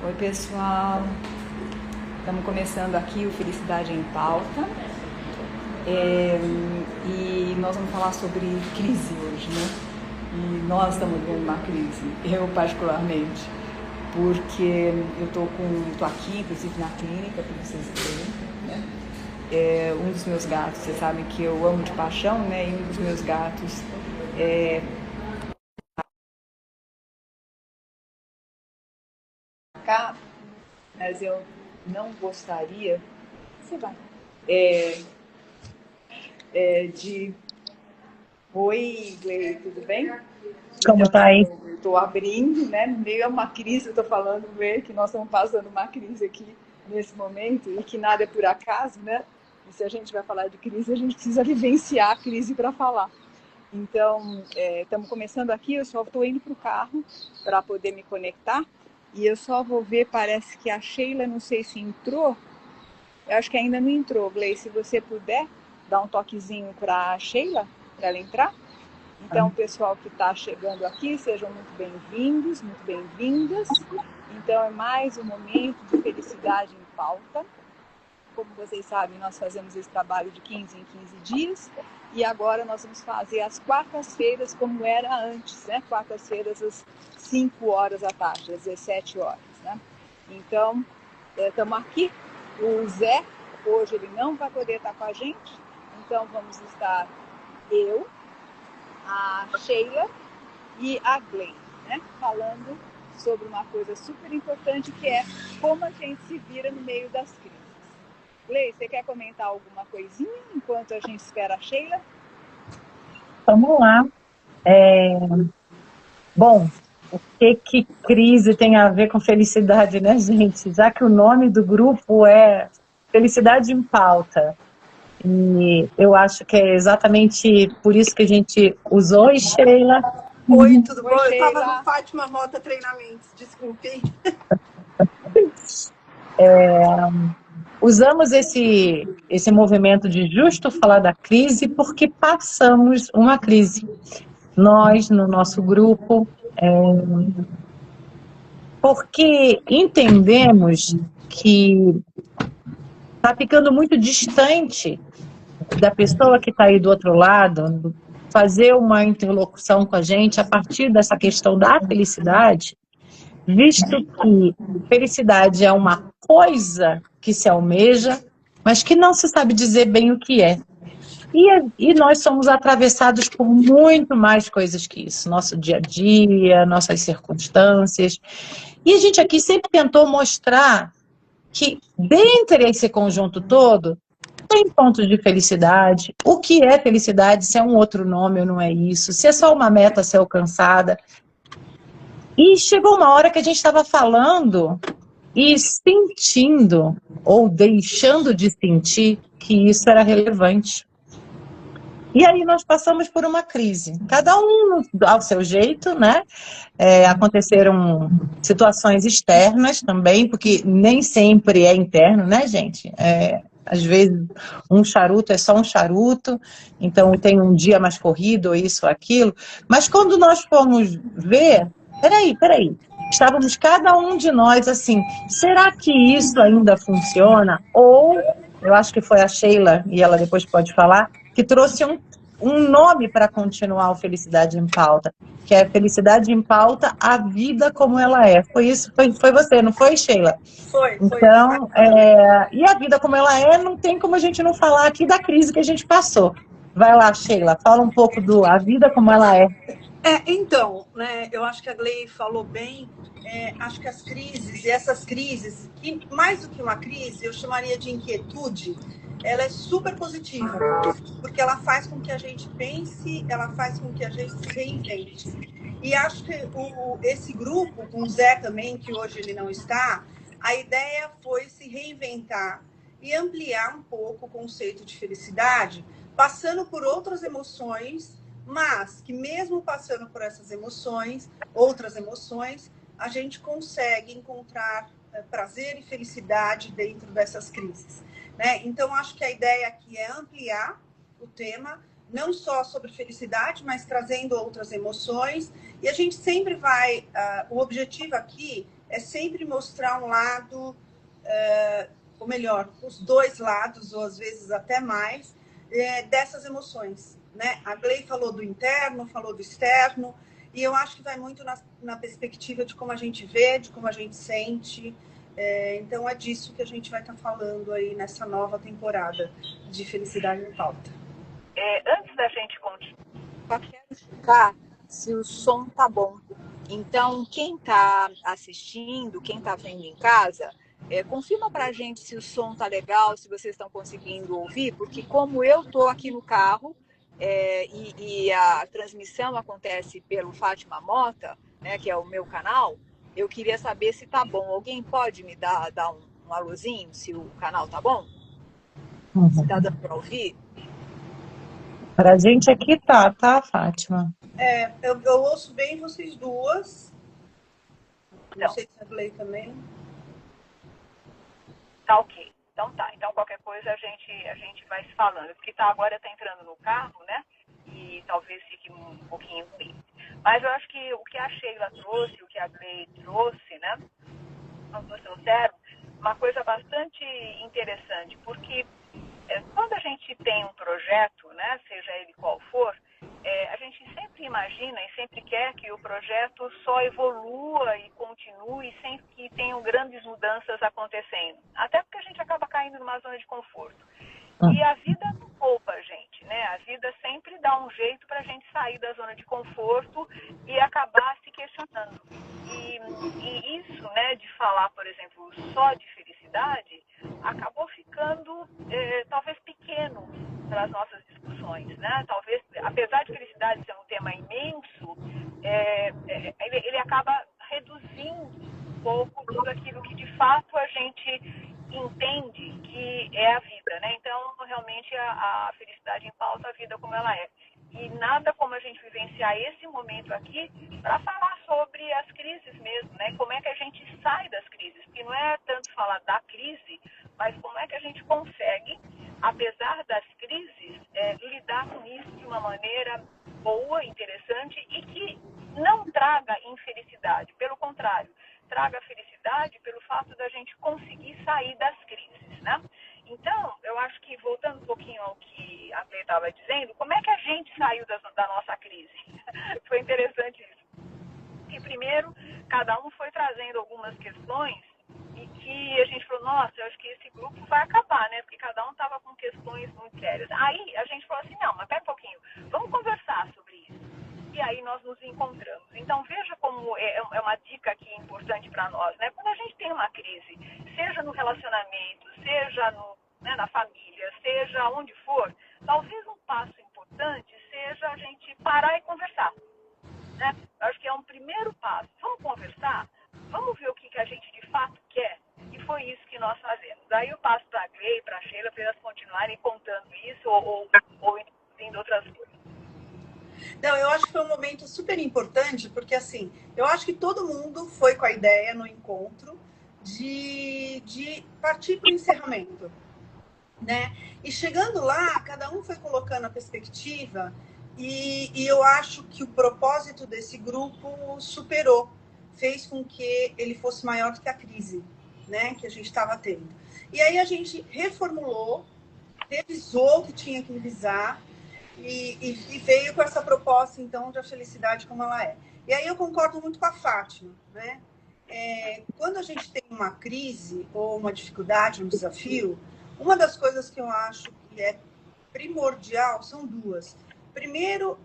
Oi, pessoal. Estamos começando aqui o Felicidade em Pauta. E nós vamos falar sobre crise hoje, né? E nós estamos vivendo uma crise, eu particularmente, porque eu tô aqui, inclusive na clínica, para vocês verem, né? Um dos meus gatos, vocês sabem que eu amo de paixão, né? E um dos meus gatos cá, mas eu não gostaria. Você vai. De. Oi, Glei, tudo bem? Como Então, tá aí? eu estou abrindo, né? No meio a uma crise, eu estou falando, que nós estamos passando uma crise aqui nesse momento e que nada é por acaso, né? E se a gente vai falar de crise, a gente precisa vivenciar a crise para falar. Então, estamos começando aqui, eu só estou indo para o carro para poder me conectar e eu só vou ver, parece que a Sheila, não sei se entrou, eu acho que ainda não entrou, Glei, se você puder dar um toquezinho para a Sheila, para ela entrar. Então, pessoal que está chegando aqui, sejam muito bem-vindos, muito bem-vindas. Então, é mais um momento de felicidade em pauta. Como vocês sabem, nós fazemos esse trabalho de 15 em 15 dias. E agora nós vamos fazer as quartas-feiras como era antes, né? Quartas-feiras às 5 horas da tarde, às 17 horas, né? Então, estamos aqui. O Zé, hoje ele não vai poder estar com a gente. Então, vamos estar eu, a Sheila e a Glei, né? Falando sobre uma coisa super importante que é como a gente se vira no meio das crises. Glei, você quer comentar alguma coisinha enquanto a gente espera a Sheila? Vamos lá. Bom, o que crise tem a ver com felicidade, né, gente? Já que o nome do grupo é Felicidade em Pauta. E eu acho que é exatamente por isso que a gente usou, e Sheila. Oi, tudo bom? Oi, Eu Sheila. estava no Fátima Mota Treinamentos, desculpe. Usamos esse movimento de justo falar da crise porque passamos uma crise. Nós, no nosso grupo, porque entendemos que está ficando muito distante da pessoa que está aí do outro lado, fazer uma interlocução com a gente a partir dessa questão da felicidade, visto que felicidade é uma coisa que se almeja, mas que não se sabe dizer bem o que é. E nós somos atravessados por muito mais coisas que isso, nosso dia a dia, nossas circunstâncias. E a gente aqui sempre tentou mostrar que, dentre esse conjunto todo, tem pontos de felicidade. O que é felicidade? Se é um outro nome ou não é isso? Se é só uma meta a ser alcançada? E chegou uma hora que a gente estava falando e sentindo, ou deixando de sentir, que isso era relevante. E aí nós passamos por uma crise, cada um ao seu jeito, né? Aconteceram situações externas também, porque nem sempre é interno, né, gente? Às vezes um charuto é só um charuto, então tem um dia mais corrido, ou isso ou aquilo. Mas quando nós fomos ver, peraí, estávamos cada um de nós assim, será que isso ainda funciona? Ou, eu acho que foi a Sheila, e ela depois pode falar, que trouxe um nome para continuar o Felicidade em Pauta, que é Felicidade em Pauta, a vida como ela é. Foi isso, foi você, não foi, Sheila? Foi. Então, e a vida como ela é, não tem como a gente não falar aqui da crise que a gente passou. Vai lá, Sheila, fala um pouco do a vida como ela é. Então, né, eu acho que a Glei falou bem, acho que as crises, e essas crises, que mais do que uma crise, eu chamaria de inquietude, ela é super positiva, porque ela faz com que a gente pense, ela faz com que a gente se reinvente. E acho que esse grupo, com o Zé também, que hoje ele não está, a ideia foi se reinventar e ampliar um pouco o conceito de felicidade, passando por outras emoções, mas que mesmo passando por essas emoções, outras emoções, a gente consegue encontrar prazer e felicidade dentro dessas crises, né? Então, acho que a ideia aqui é ampliar o tema, não só sobre felicidade, mas trazendo outras emoções. E a gente sempre vai... o objetivo aqui é sempre mostrar um lado, ou melhor, os dois lados, ou às vezes até mais, dessas emoções, né? A Gley falou do interno, falou do externo, e eu acho que vai muito na perspectiva de como a gente vê, de como a gente sente. Então é disso que a gente vai estar falando aí nessa nova temporada de Felicidade em Pauta. Antes da gente continuar, quero checar se o som tá bom. Então, quem está assistindo, quem está vendo em casa, confirma para a gente se o som tá legal, se vocês estão conseguindo ouvir, porque como eu estou aqui no carro e a transmissão acontece pelo Fátima Mota, né, que é o meu canal, eu queria saber se tá bom. Alguém pode me dar um alôzinho, se o canal tá bom? Se tá dando para ouvir? Para a gente aqui tá, Fátima? Eu ouço bem vocês duas. Não sei se a Gley também. Tá ok. Então tá. Então qualquer coisa a gente vai se falando. Porque agora tá entrando no carro, né? E talvez fique um pouquinho ruim. Mas eu acho que o que a Sheila trouxe, o que a Gley trouxe, né? Nós trouxeram uma coisa bastante interessante, porque quando a gente tem um projeto, né, seja ele qual for, a gente sempre imagina e sempre quer que o projeto só evolua e continue sem que tenham grandes mudanças acontecendo. Até porque a gente acaba caindo numa zona de conforto. E a vida não poupa a gente, né? A vida sempre dá um jeito para a gente sair da zona de conforto e acabar se questionando. E isso, né, de falar, por exemplo, só de felicidade, acabou ficando talvez pequeno para as nossas discussões, né? Talvez, apesar de felicidade ser um tema imenso, ele acaba reduzindo um pouco tudo aquilo que de fato a gente entende que é a vida, né? Então, realmente, a felicidade em pauta, a vida como ela é. E nada como a gente vivenciar esse momento aqui para falar sobre as crises mesmo, né? Como é que a gente sai das crises? Porque não é tanto falar da crise, mas como é que a gente consegue, apesar das crises, lidar com isso de uma maneira boa, interessante e que não traga infelicidade. Pelo contrário, traga felicidade pelo fato da gente conseguir sair das crises, né? Então, eu acho que, voltando um pouquinho ao que a Gley estava dizendo, como é que a gente saiu da nossa crise? Foi interessante isso. E primeiro, cada um foi trazendo algumas questões e que a gente falou, nossa, eu acho que esse grupo vai acabar, né? Porque cada um estava com questões muito sérias. Aí a gente falou assim, não, mas pera um pouquinho, vamos conversar sobre isso. E aí nós nos encontramos. Então veja como é uma dica aqui importante para nós, né? Quando a gente tem uma crise, seja no relacionamento, seja na família, seja onde for, talvez um passo importante seja a gente parar e conversar, né? Eu acho que é um primeiro passo. Vamos conversar? Vamos ver o que a gente de fato quer? E foi isso que nós fazemos. Daí eu passo para a Gley, para a Sheila, para elas continuarem contando isso ou indo outras coisas. Não, eu acho que foi um momento super importante, porque assim, eu acho que todo mundo foi com a ideia no encontro de partir para o encerramento, né? E chegando lá, cada um foi colocando a perspectiva e eu acho que o propósito desse grupo superou, fez com que ele fosse maior do que a crise, né, que a gente estava tendo. E aí a gente reformulou, revisou o que tinha que revisar, e veio com essa proposta, então, de a felicidade como ela é. E aí eu concordo muito com a Fátima, né? Quando a gente tem uma crise ou uma dificuldade, um desafio, uma das coisas que eu acho que é primordial são duas. Primeiro,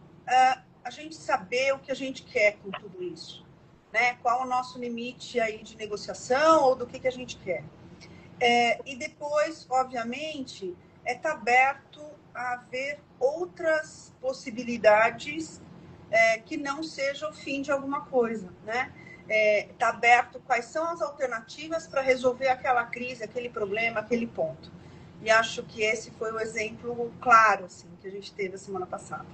a gente saber o que a gente quer com tudo isso, né? Qual é o nosso limite aí de negociação ou do que a gente quer. E depois, obviamente, estar aberto a ver outras possibilidades que não seja o fim de alguma coisa, né? Tá aberto quais são as alternativas para resolver aquela crise, aquele problema, aquele ponto. E acho que esse foi o exemplo claro assim, que a gente teve a semana passada.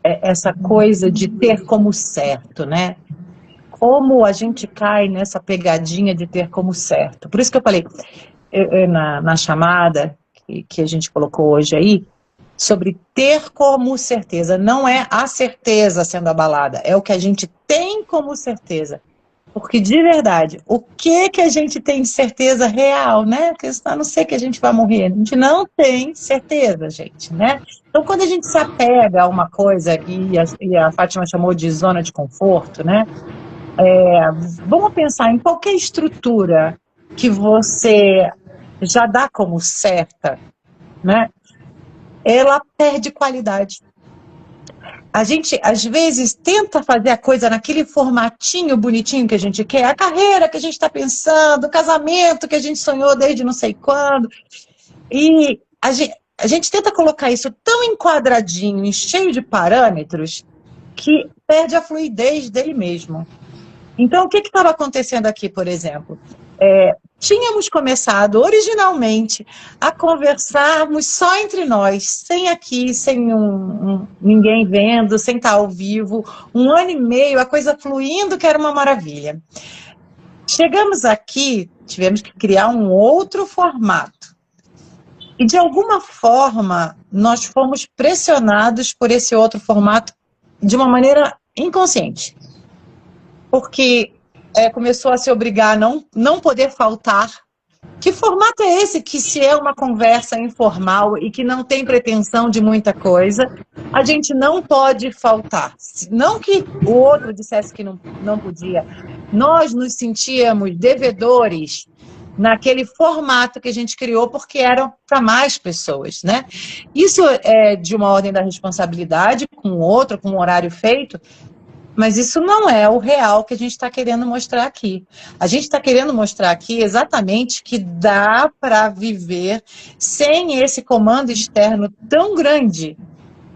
Essa coisa de ter como certo, né? Como a gente cai nessa pegadinha de ter como certo. Por isso que eu falei na chamada que a gente colocou hoje aí, sobre ter como certeza. Não é a certeza sendo abalada, é o que a gente tem como certeza. Porque, de verdade, o que a gente tem de certeza real, né? Porque senão eu não sei que a gente vai morrer. A gente não tem certeza, gente, né? Então, quando a gente se apega a uma coisa, e a Fátima chamou de zona de conforto, né? Vamos pensar em qualquer estrutura que você já dá como certa, né? Ela perde qualidade. A gente, às vezes, tenta fazer a coisa naquele formatinho bonitinho que a gente quer, a carreira que a gente está pensando, o casamento que a gente sonhou desde não sei quando. E a gente tenta colocar isso tão enquadradinho, cheio de parâmetros, que perde a fluidez dele mesmo. Então, o que estava acontecendo aqui, por exemplo? Tínhamos começado originalmente a conversarmos só entre nós, sem aqui, sem ninguém vendo, sem estar ao vivo, 1 ano e meio, a coisa fluindo, que era uma maravilha. Chegamos aqui, tivemos que criar um outro formato. E, de alguma forma, nós fomos pressionados por esse outro formato de uma maneira inconsciente. Porque começou a se obrigar a não poder faltar. Que formato é esse que, se é uma conversa informal e que não tem pretensão de muita coisa, a gente não pode faltar? Não que o outro dissesse que não podia. Nós nos sentíamos devedores naquele formato que a gente criou, porque era para mais pessoas, né? Isso é de uma ordem da responsabilidade, com o outro, com um horário feito, mas isso não é o real que a gente está querendo mostrar aqui. A gente está querendo mostrar aqui exatamente que dá para viver sem esse comando externo tão grande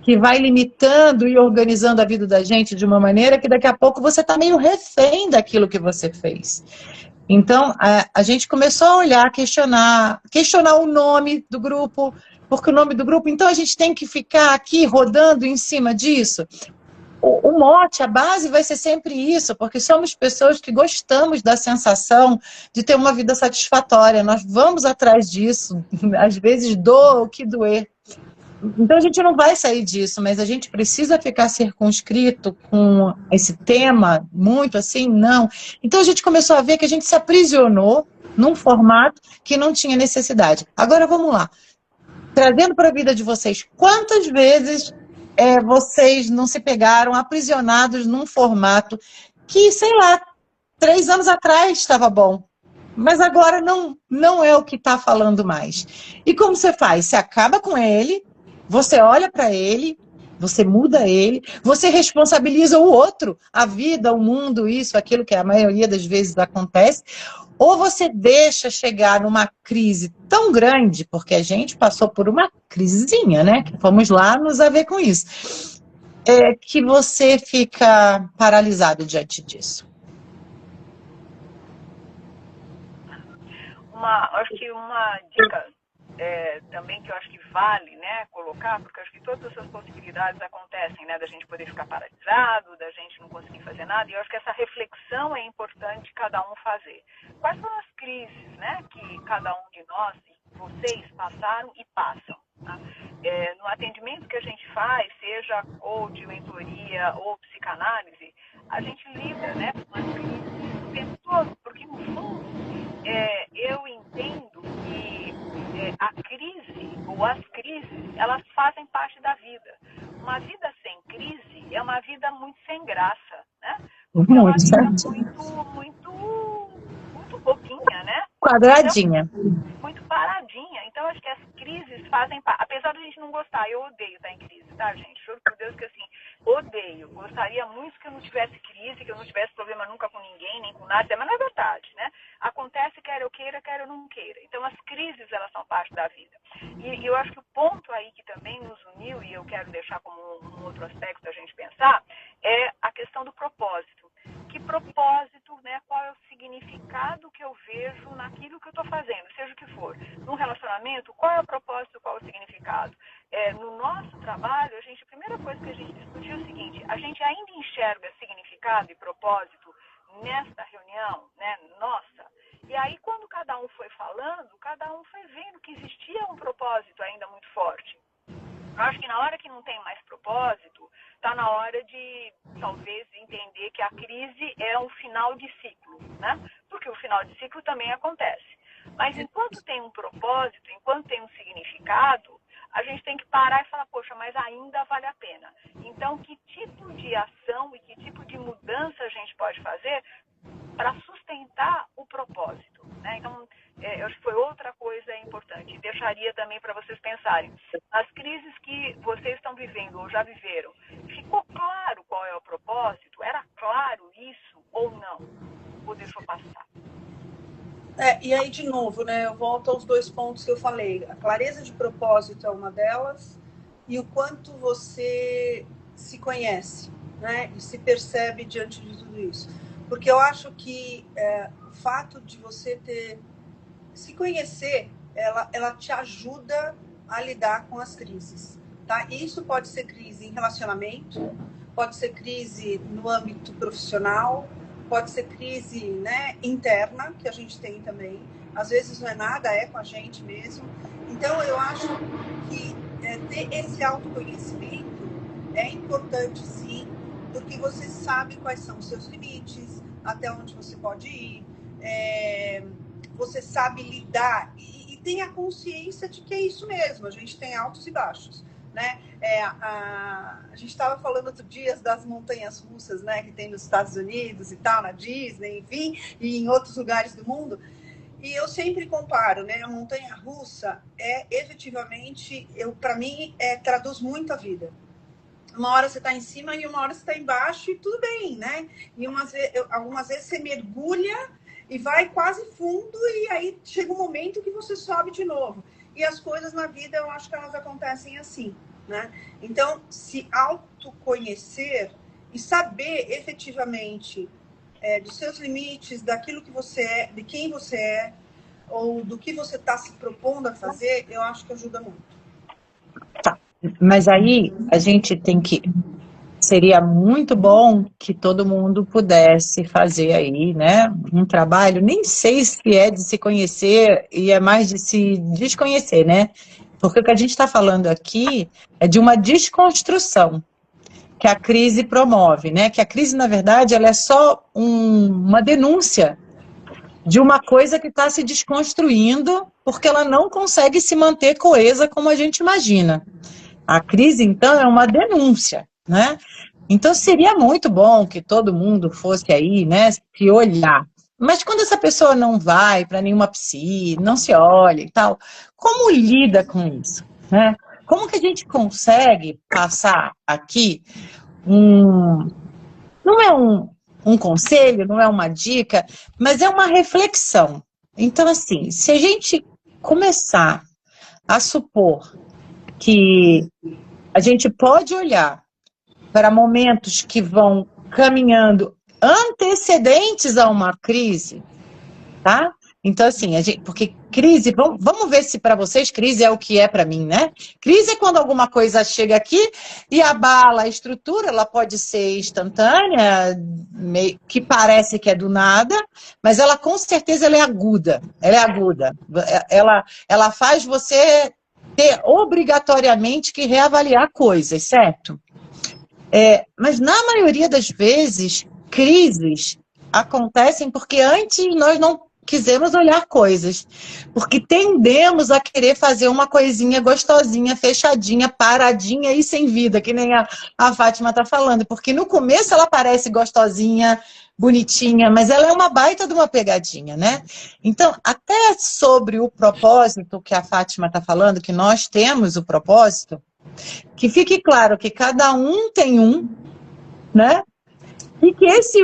que vai limitando e organizando a vida da gente de uma maneira que daqui a pouco você está meio refém daquilo que você fez. Então, a gente começou a olhar, questionar o nome do grupo, porque o nome do grupo, então a gente tem que ficar aqui rodando em cima disso. O mote, a base vai ser sempre isso, porque somos pessoas que gostamos da sensação de ter uma vida satisfatória. Nós vamos atrás disso, às vezes doa o que doer. Então a gente não vai sair disso, mas a gente precisa ficar circunscrito com esse tema muito assim, não. Então a gente começou a ver que a gente se aprisionou num formato que não tinha necessidade. Agora vamos lá. Trazendo para a vida de vocês, quantas vezes vocês não se pegaram aprisionados num formato que, sei lá, 3 anos atrás estava bom, mas agora não é o que está falando mais. E como você faz? Você acaba com ele, você olha para ele, você muda ele, você responsabiliza o outro, a vida, o mundo, isso, aquilo que a maioria das vezes acontece, ou você deixa chegar numa crise tão grande, porque a gente passou por uma crisezinha, né? Que fomos lá nos a ver com isso. Que você fica paralisado diante disso. Acho que uma dica também que eu acho que vale, né, colocar, porque eu acho que todas essas possibilidades acontecem, né, da gente poder ficar paralisado, da gente não conseguir fazer nada, e eu acho que essa reflexão é importante cada um fazer. Quais são as crises, né, que cada um de nós, vocês, passaram e passam? Tá? No atendimento que a gente faz, seja coach, mentoria ou psicanálise, a gente lida, né, com as crises o tempo todo, porque no fundo eu entendo que a crise ou as crises, elas fazem parte da vida. Uma vida sem crise é uma vida muito sem graça, né? Porque é uma vida muito bobinha, né? Quadradinha. Então, muito paradinha. Então, acho que as crises fazem parte. Apesar de a gente não gostar, eu odeio estar em crise, tá, gente? Juro por Deus que, assim, odeio. Gostaria muito que eu não tivesse crise, que eu não tivesse problema nunca com ninguém, nem com nada, mas não é verdade, né? Acontece quer eu queira, quer eu não queira. Então, as crises, elas são parte da vida. E eu acho que o ponto aí que também nos uniu, e eu quero deixar como um outro aspecto da gente pensar, é a questão do propósito. Que propósito, né? Qual é o significado que eu vejo naquilo que eu estou fazendo, seja o que for. Num relacionamento, qual é o propósito, qual é o significado? No nosso trabalho, a primeira coisa que a gente discutiu é o seguinte: a gente ainda enxerga significado e propósito nesta reunião, né, nossa. E aí, quando cada um foi falando, cada um foi vendo que existia um propósito ainda muito forte. Eu acho que na hora que não tem mais propósito, está na hora de, talvez, entender que a crise é um final de ciclo, né? Porque o final de ciclo também acontece. Mas enquanto tem um propósito, enquanto tem um significado, a gente tem que parar e falar, poxa, mas ainda vale a pena. Então, que tipo de ação e que tipo de mudança a gente pode fazer para sustentar o propósito, né? Então, eu acho que foi outra coisa importante. Deixaria também para vocês pensarem. As crises que vocês estão vivendo ou já viveram, ficou claro qual é o propósito? Era claro isso ou não? Ou deixou passar? E aí, de novo, né, eu volto aos 2 pontos que eu falei. A clareza de propósito é uma delas e o quanto você se conhece, né, e se percebe diante de tudo isso. Porque eu acho que o fato de você se conhecer, ela te ajuda a lidar com as crises. Tá? Isso pode ser crise em relacionamento, pode ser crise no âmbito profissional, pode ser crise, né, interna, que a gente tem também. Às vezes não é nada, é com a gente mesmo. Então, eu acho que ter esse autoconhecimento é importante, sim, porque você sabe quais são os seus limites, até onde você pode ir, você sabe lidar e tem a consciência de que é isso mesmo, a gente tem altos e baixos, né? A gente estava falando outro dia das montanhas russas, né, que tem nos Estados Unidos e tal, na Disney, enfim, e em outros lugares do mundo. E eu sempre comparo, né? A montanha russa efetivamente, para mim, traduz muito a vida. Uma hora você está em cima e uma hora você está embaixo e tudo bem, né? E algumas vezes você mergulha e vai quase fundo e aí chega um momento que você sobe de novo. E as coisas na vida, eu acho que elas acontecem assim, né? Então, se autoconhecer e saber efetivamente dos seus limites, daquilo que você é, de quem você é, ou do que você está se propondo a fazer, eu acho que ajuda muito. Tá. Mas aí a gente tem que... Seria muito bom que todo mundo pudesse fazer aí, né, um trabalho, nem sei se é de se conhecer e é mais de se desconhecer, né? Porque o que a gente está falando aqui é de uma desconstrução que a crise promove, né? Que a crise, na verdade, ela é só uma denúncia de uma coisa que está se desconstruindo porque ela não consegue se manter coesa como a gente imagina. A crise, então, é uma denúncia, né? Então, seria muito bom que todo mundo fosse aí, né, se olhar. Mas quando essa pessoa não vai para nenhuma psi, não se olha e tal, como lida com isso, né? Como que a gente consegue passar aqui não é um conselho, não é uma dica, mas é uma reflexão. Então, assim, se a gente começar a supor que a gente pode olhar para momentos que vão caminhando antecedentes a uma crise, tá? Então, assim, porque crise, vamos ver se para vocês crise é o que é para mim, né? Crise é quando alguma coisa chega aqui e abala a estrutura, ela pode ser instantânea, que parece que é do nada, mas ela com certeza ela é aguda, ela faz você ter obrigatoriamente que reavaliar coisas, certo? Mas na maioria das vezes, crises acontecem porque antes nós não quisemos olhar coisas, porque tendemos a querer fazer uma coisinha gostosinha, fechadinha, paradinha e sem vida, que nem a Fátima está falando, porque no começo ela parece gostosinha, bonitinha, mas ela é uma baita de uma pegadinha, né? Então, até sobre o propósito que a Fátima está falando, que nós temos o propósito, que fique claro que cada um tem um, né? E que esse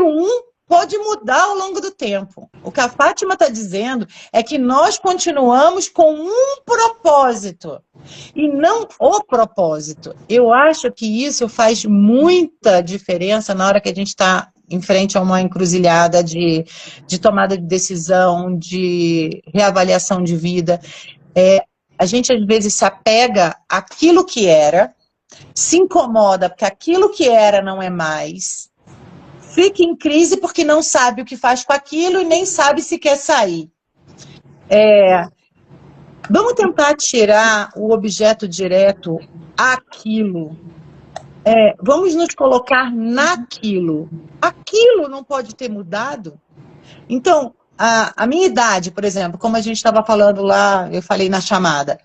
pode mudar ao longo do tempo. O que a Fátima está dizendo é que nós continuamos com um propósito e não o propósito. Eu acho que isso faz muita diferença na hora que a gente está em frente a uma encruzilhada de tomada de decisão, de reavaliação de vida. A gente, às vezes, se apega àquilo que era, se incomoda porque aquilo que era não é mais, fica em crise porque não sabe o que faz com aquilo e nem sabe se quer sair. Vamos tentar tirar o objeto direto, aquilo, vamos nos colocar naquilo. Aquilo não pode ter mudado. Então, a minha idade, por exemplo, como a gente estava falando lá, eu falei na chamada,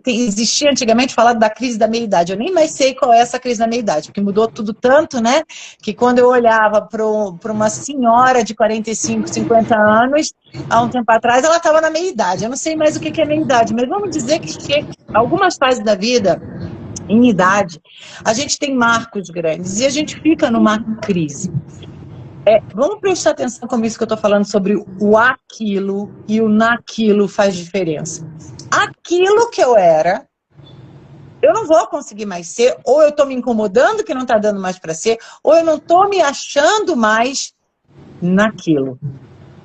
existia antigamente falado da crise da meia-idade. Eu nem mais sei qual é essa crise da meia-idade, porque mudou tudo tanto, né? Que quando eu olhava para uma senhora de 45, 50 anos, há um tempo atrás, ela estava na meia-idade. Eu não sei mais o que é meia-idade, mas vamos dizer que algumas fases da vida, em idade, a gente tem marcos grandes e a gente fica numa crise. Vamos prestar atenção como isso que eu estou falando sobre o aquilo e o naquilo faz diferença. Aquilo que eu era, eu não vou conseguir mais ser, ou eu estou me incomodando que não está dando mais para ser, ou eu não estou me achando mais naquilo.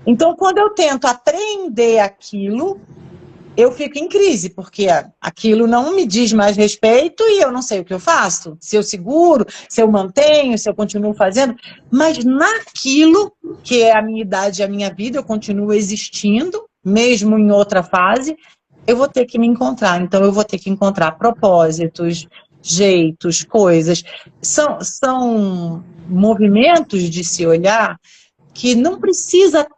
Então, quando eu tento aprender aquilo, eu fico em crise, porque aquilo não me diz mais respeito e eu não sei o que eu faço. Se eu seguro, se eu mantenho, se eu continuo fazendo. Mas naquilo que é a minha idade e a minha vida, eu continuo existindo, mesmo em outra fase, eu vou ter que me encontrar. Então, eu vou ter que encontrar propósitos, jeitos, coisas. São movimentos de se olhar que não precisa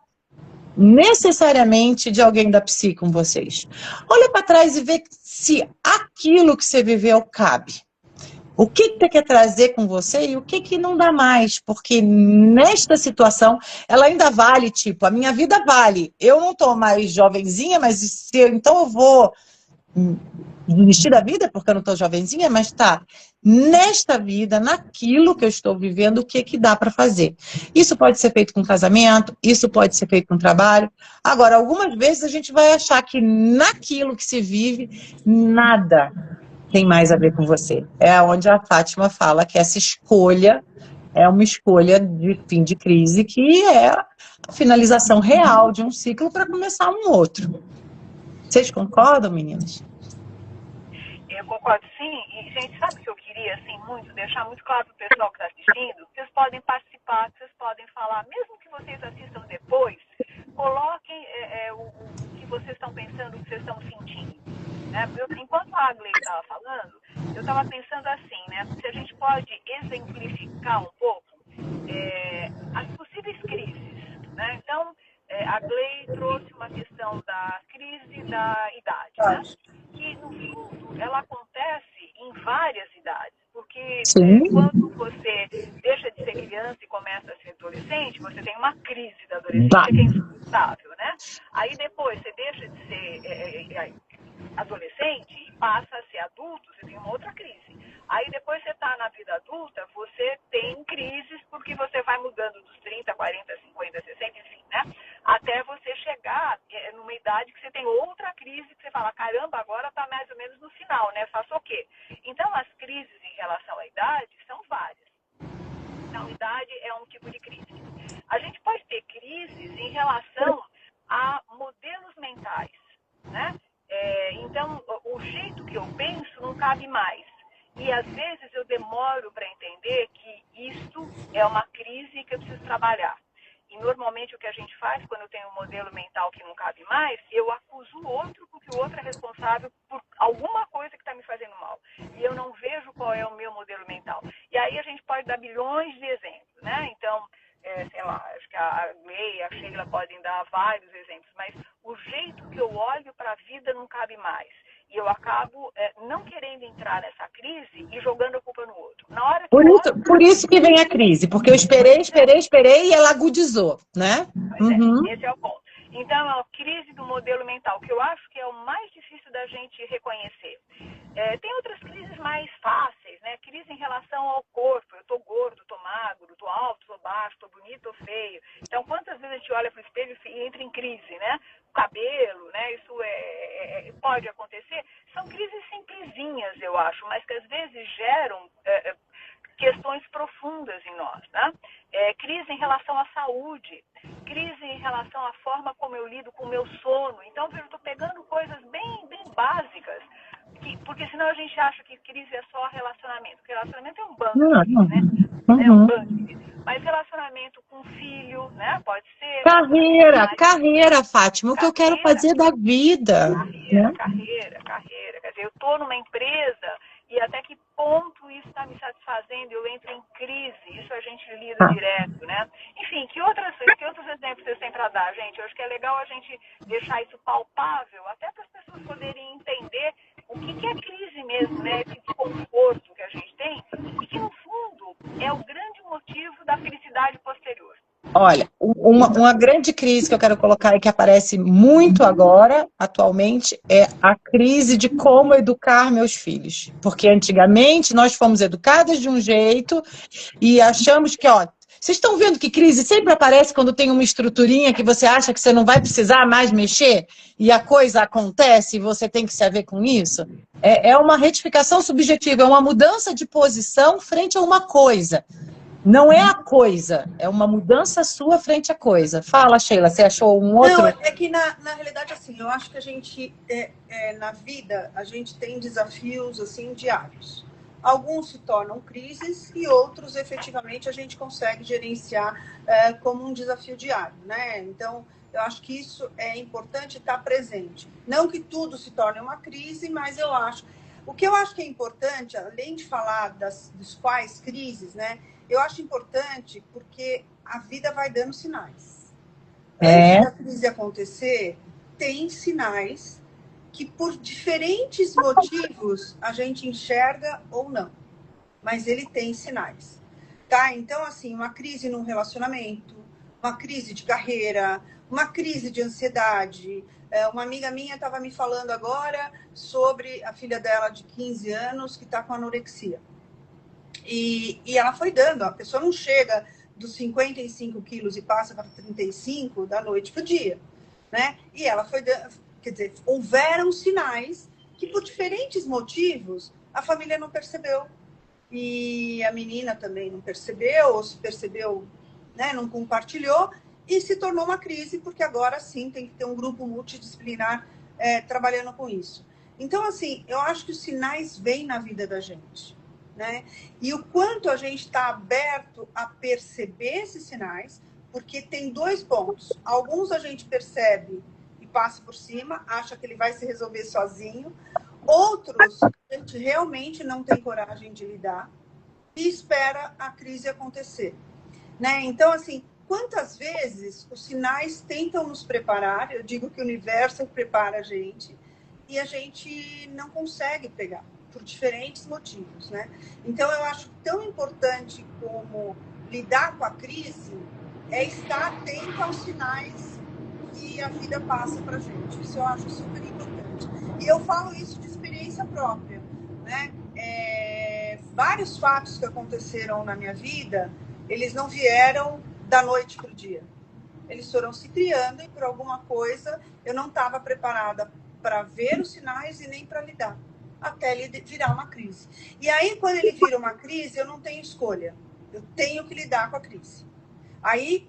necessariamente de alguém da psi com vocês. Olha para trás e vê se aquilo que você viveu cabe. O que você quer trazer com você e o que não dá mais. Porque nesta situação, ela ainda vale, tipo, a minha vida vale. Eu não estou mais jovenzinha, mas então eu vou desistir da vida porque eu não estou jovenzinha, mas tá. Nesta vida, naquilo que eu estou vivendo, o que dá para fazer? Isso pode ser feito com casamento, isso pode ser feito com trabalho. Agora, algumas vezes a gente vai achar que naquilo que se vive, nada tem mais a ver com você. É onde a Fátima fala que essa escolha é uma escolha de fim de crise, que é a finalização real de um ciclo para começar um outro. Vocês concordam, meninas? Eu concordo, sim. E, gente, sabe o que eu queria, assim, muito, deixar muito claro para o pessoal que está assistindo? Vocês podem participar, vocês podem falar, mesmo que vocês assistam depois, coloquem o que vocês estão pensando, o que vocês estão sentindo. Né? Enquanto a Agley estava falando, eu estava pensando assim, né? Se a gente pode exemplificar um pouco as possíveis crises, né? Então, a Agley trouxe uma questão da crise da idade, né? Que, no fundo, ela acontece em várias idades. Porque quando você deixa de ser criança e começa a ser adolescente, você tem uma crise da adolescência que é insuportável, né? Aí depois você deixa de ser adolescente e passa a ser adulto, você tem uma outra crise. Aí depois você está na vida adulta, você tem crises porque você vai mudando dos 30, 40, 50, 60, enfim, né? Até você chegar numa idade que você tem outra crise, que você fala, caramba, agora está mais ou menos no final, né? Faço o quê? Então, as crises em relação à idade são várias. Então, idade é um tipo de crise. A gente pode ter crises em relação a modelos mentais, né? Então, o jeito que eu penso não cabe mais. E, às vezes, eu demoro para entender que isto é uma crise que eu preciso trabalhar. E, normalmente, o que a gente faz quando eu tenho um modelo mental que não cabe mais, eu acuso o outro porque o outro é responsável por alguma coisa que está me fazendo mal. E eu não vejo qual é o meu modelo mental. E aí a gente pode dar bilhões de exemplos, né? Então, sei lá, acho que a Agley e a Sheila podem dar vários exemplos, mas o jeito que eu olho para a vida não cabe mais. E eu acabo não querendo entrar nessa crise e jogando a culpa no outro. Na hora que por isso que vem a crise, porque eu esperei e ela agudizou, né? Esse é o ponto. Então, é a crise do modelo mental, que eu acho que é o mais difícil da gente reconhecer. Tem outras crises mais fáceis, né? Crise em relação ao corpo. Eu tô gordo, tô magro, tô alto, tô baixo, tô bonito, tô feio. Então, quantas vezes a gente olha pro espelho e entra em crise, né? O cabelo, né? Isso pode acontecer. São crises simplesinhas, eu acho, mas que às vezes geram questões profundas em nós, né? Crise em relação à saúde, crise em relação à forma como eu lido com o meu sono. Então, eu estou pegando coisas bem, bem básicas, porque senão a gente acha que crise é só relacionamento. Porque relacionamento é um banco, né? É um banco. Mas relacionamento com filho, né? Pode ser. Carreira, Fátima, o que eu quero fazer da vida. Carreira. Quer dizer, eu estou numa empresa e até que ponto isso está me satisfazendo? fazendo, eu entro em crise, isso a gente lida direto, né? Enfim, que outros exemplos vocês têm para dar, gente? Eu acho que é legal a gente deixar isso palpável, até para as pessoas poderem entender o que é crise mesmo, né? Esse desconforto que a gente tem, e que, no fundo, é o grande motivo da felicidade posterior. Olha, uma grande crise que eu quero colocar e que aparece muito agora, atualmente, é a crise de como educar meus filhos. Porque antigamente nós fomos educadas de um jeito e achamos que, ó, vocês estão vendo que crise sempre aparece quando tem uma estruturinha que você acha que você não vai precisar mais mexer e a coisa acontece e você tem que se haver com isso? É uma retificação subjetiva, é uma mudança de posição frente a uma coisa. Não é a coisa, é uma mudança sua frente à coisa. Fala, Sheila, você achou um outro? Não, é que na realidade, assim, eu acho que a gente, na vida, a gente tem desafios, assim, diários. Alguns se tornam crises e outros, efetivamente, a gente consegue gerenciar como um desafio diário, né? Então, eu acho que isso é importante estar presente. Não que tudo se torne uma crise, mas eu acho... O que eu acho que é importante, além de falar dos quais crises, né? Eu acho importante porque a vida vai dando sinais. Antes da crise acontecer, tem sinais que por diferentes motivos a gente enxerga ou não. Mas ele tem sinais. Tá? Então, assim, uma crise num relacionamento, uma crise de carreira, uma crise de ansiedade. Uma amiga minha estava me falando agora sobre a filha dela de 15 anos que está com anorexia. E ela foi dando, a pessoa não chega dos 55 quilos e passa para 35 da noite para o dia, né? E ela foi dando, quer dizer, houveram sinais que por diferentes motivos a família não percebeu. E a menina também não percebeu, ou se percebeu, né, não compartilhou, e se tornou uma crise, porque agora sim tem que ter um grupo multidisciplinar trabalhando com isso. Então, assim, eu acho que os sinais vêm na vida da gente. Né? E o quanto a gente está aberto a perceber esses sinais, porque tem dois pontos. Alguns a gente percebe e passa por cima, acha que ele vai se resolver sozinho. Outros a gente realmente não tem coragem de lidar e espera a crise acontecer. Né? Então, assim, quantas vezes os sinais tentam nos preparar, eu digo que o universo prepara a gente, e a gente não consegue pegar. Por diferentes motivos, né? Então, eu acho tão importante como lidar com a crise é estar atento aos sinais que a vida passa para a gente. Isso eu acho super importante. E eu falo isso de experiência própria, né? Vários fatos que aconteceram na minha vida, eles não vieram da noite para o dia. Eles foram se criando e, por alguma coisa, eu não estava preparada para ver os sinais e nem para lidar. Até ele virar uma crise. E aí, quando ele vira uma crise, eu não tenho escolha. Eu tenho que lidar com a crise. Aí,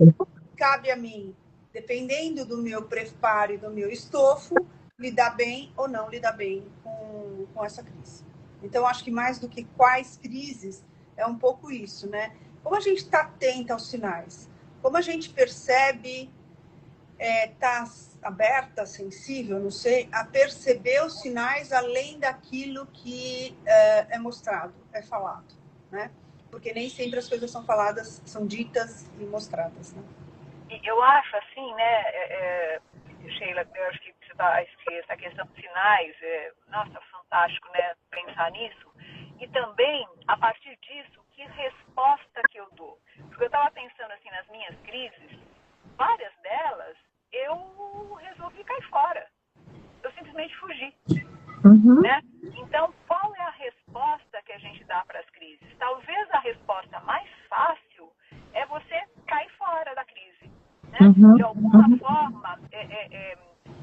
cabe a mim, dependendo do meu preparo e do meu estofo, lidar bem ou não lidar bem com essa crise. Então, acho que mais do que quais crises, é um pouco isso, né? Como a gente está atenta aos sinais? Como a gente percebe, está aberta, sensível, não sei, a perceber os sinais além daquilo que é mostrado, é falado, né? Porque nem sempre as coisas são faladas, são ditas e mostradas, né? Eu acho assim, né, Sheila, eu acho que essa questão dos sinais, nossa, fantástico, né, pensar nisso. E também, a partir disso, que resposta que eu dou? Porque eu estava pensando assim nas minhas crises, várias delas, eu resolvi cair fora. Eu simplesmente fugi. Né? Então, qual é a resposta que a gente dá para as crises? Talvez a resposta mais fácil é você cair fora da crise. Né? De alguma forma,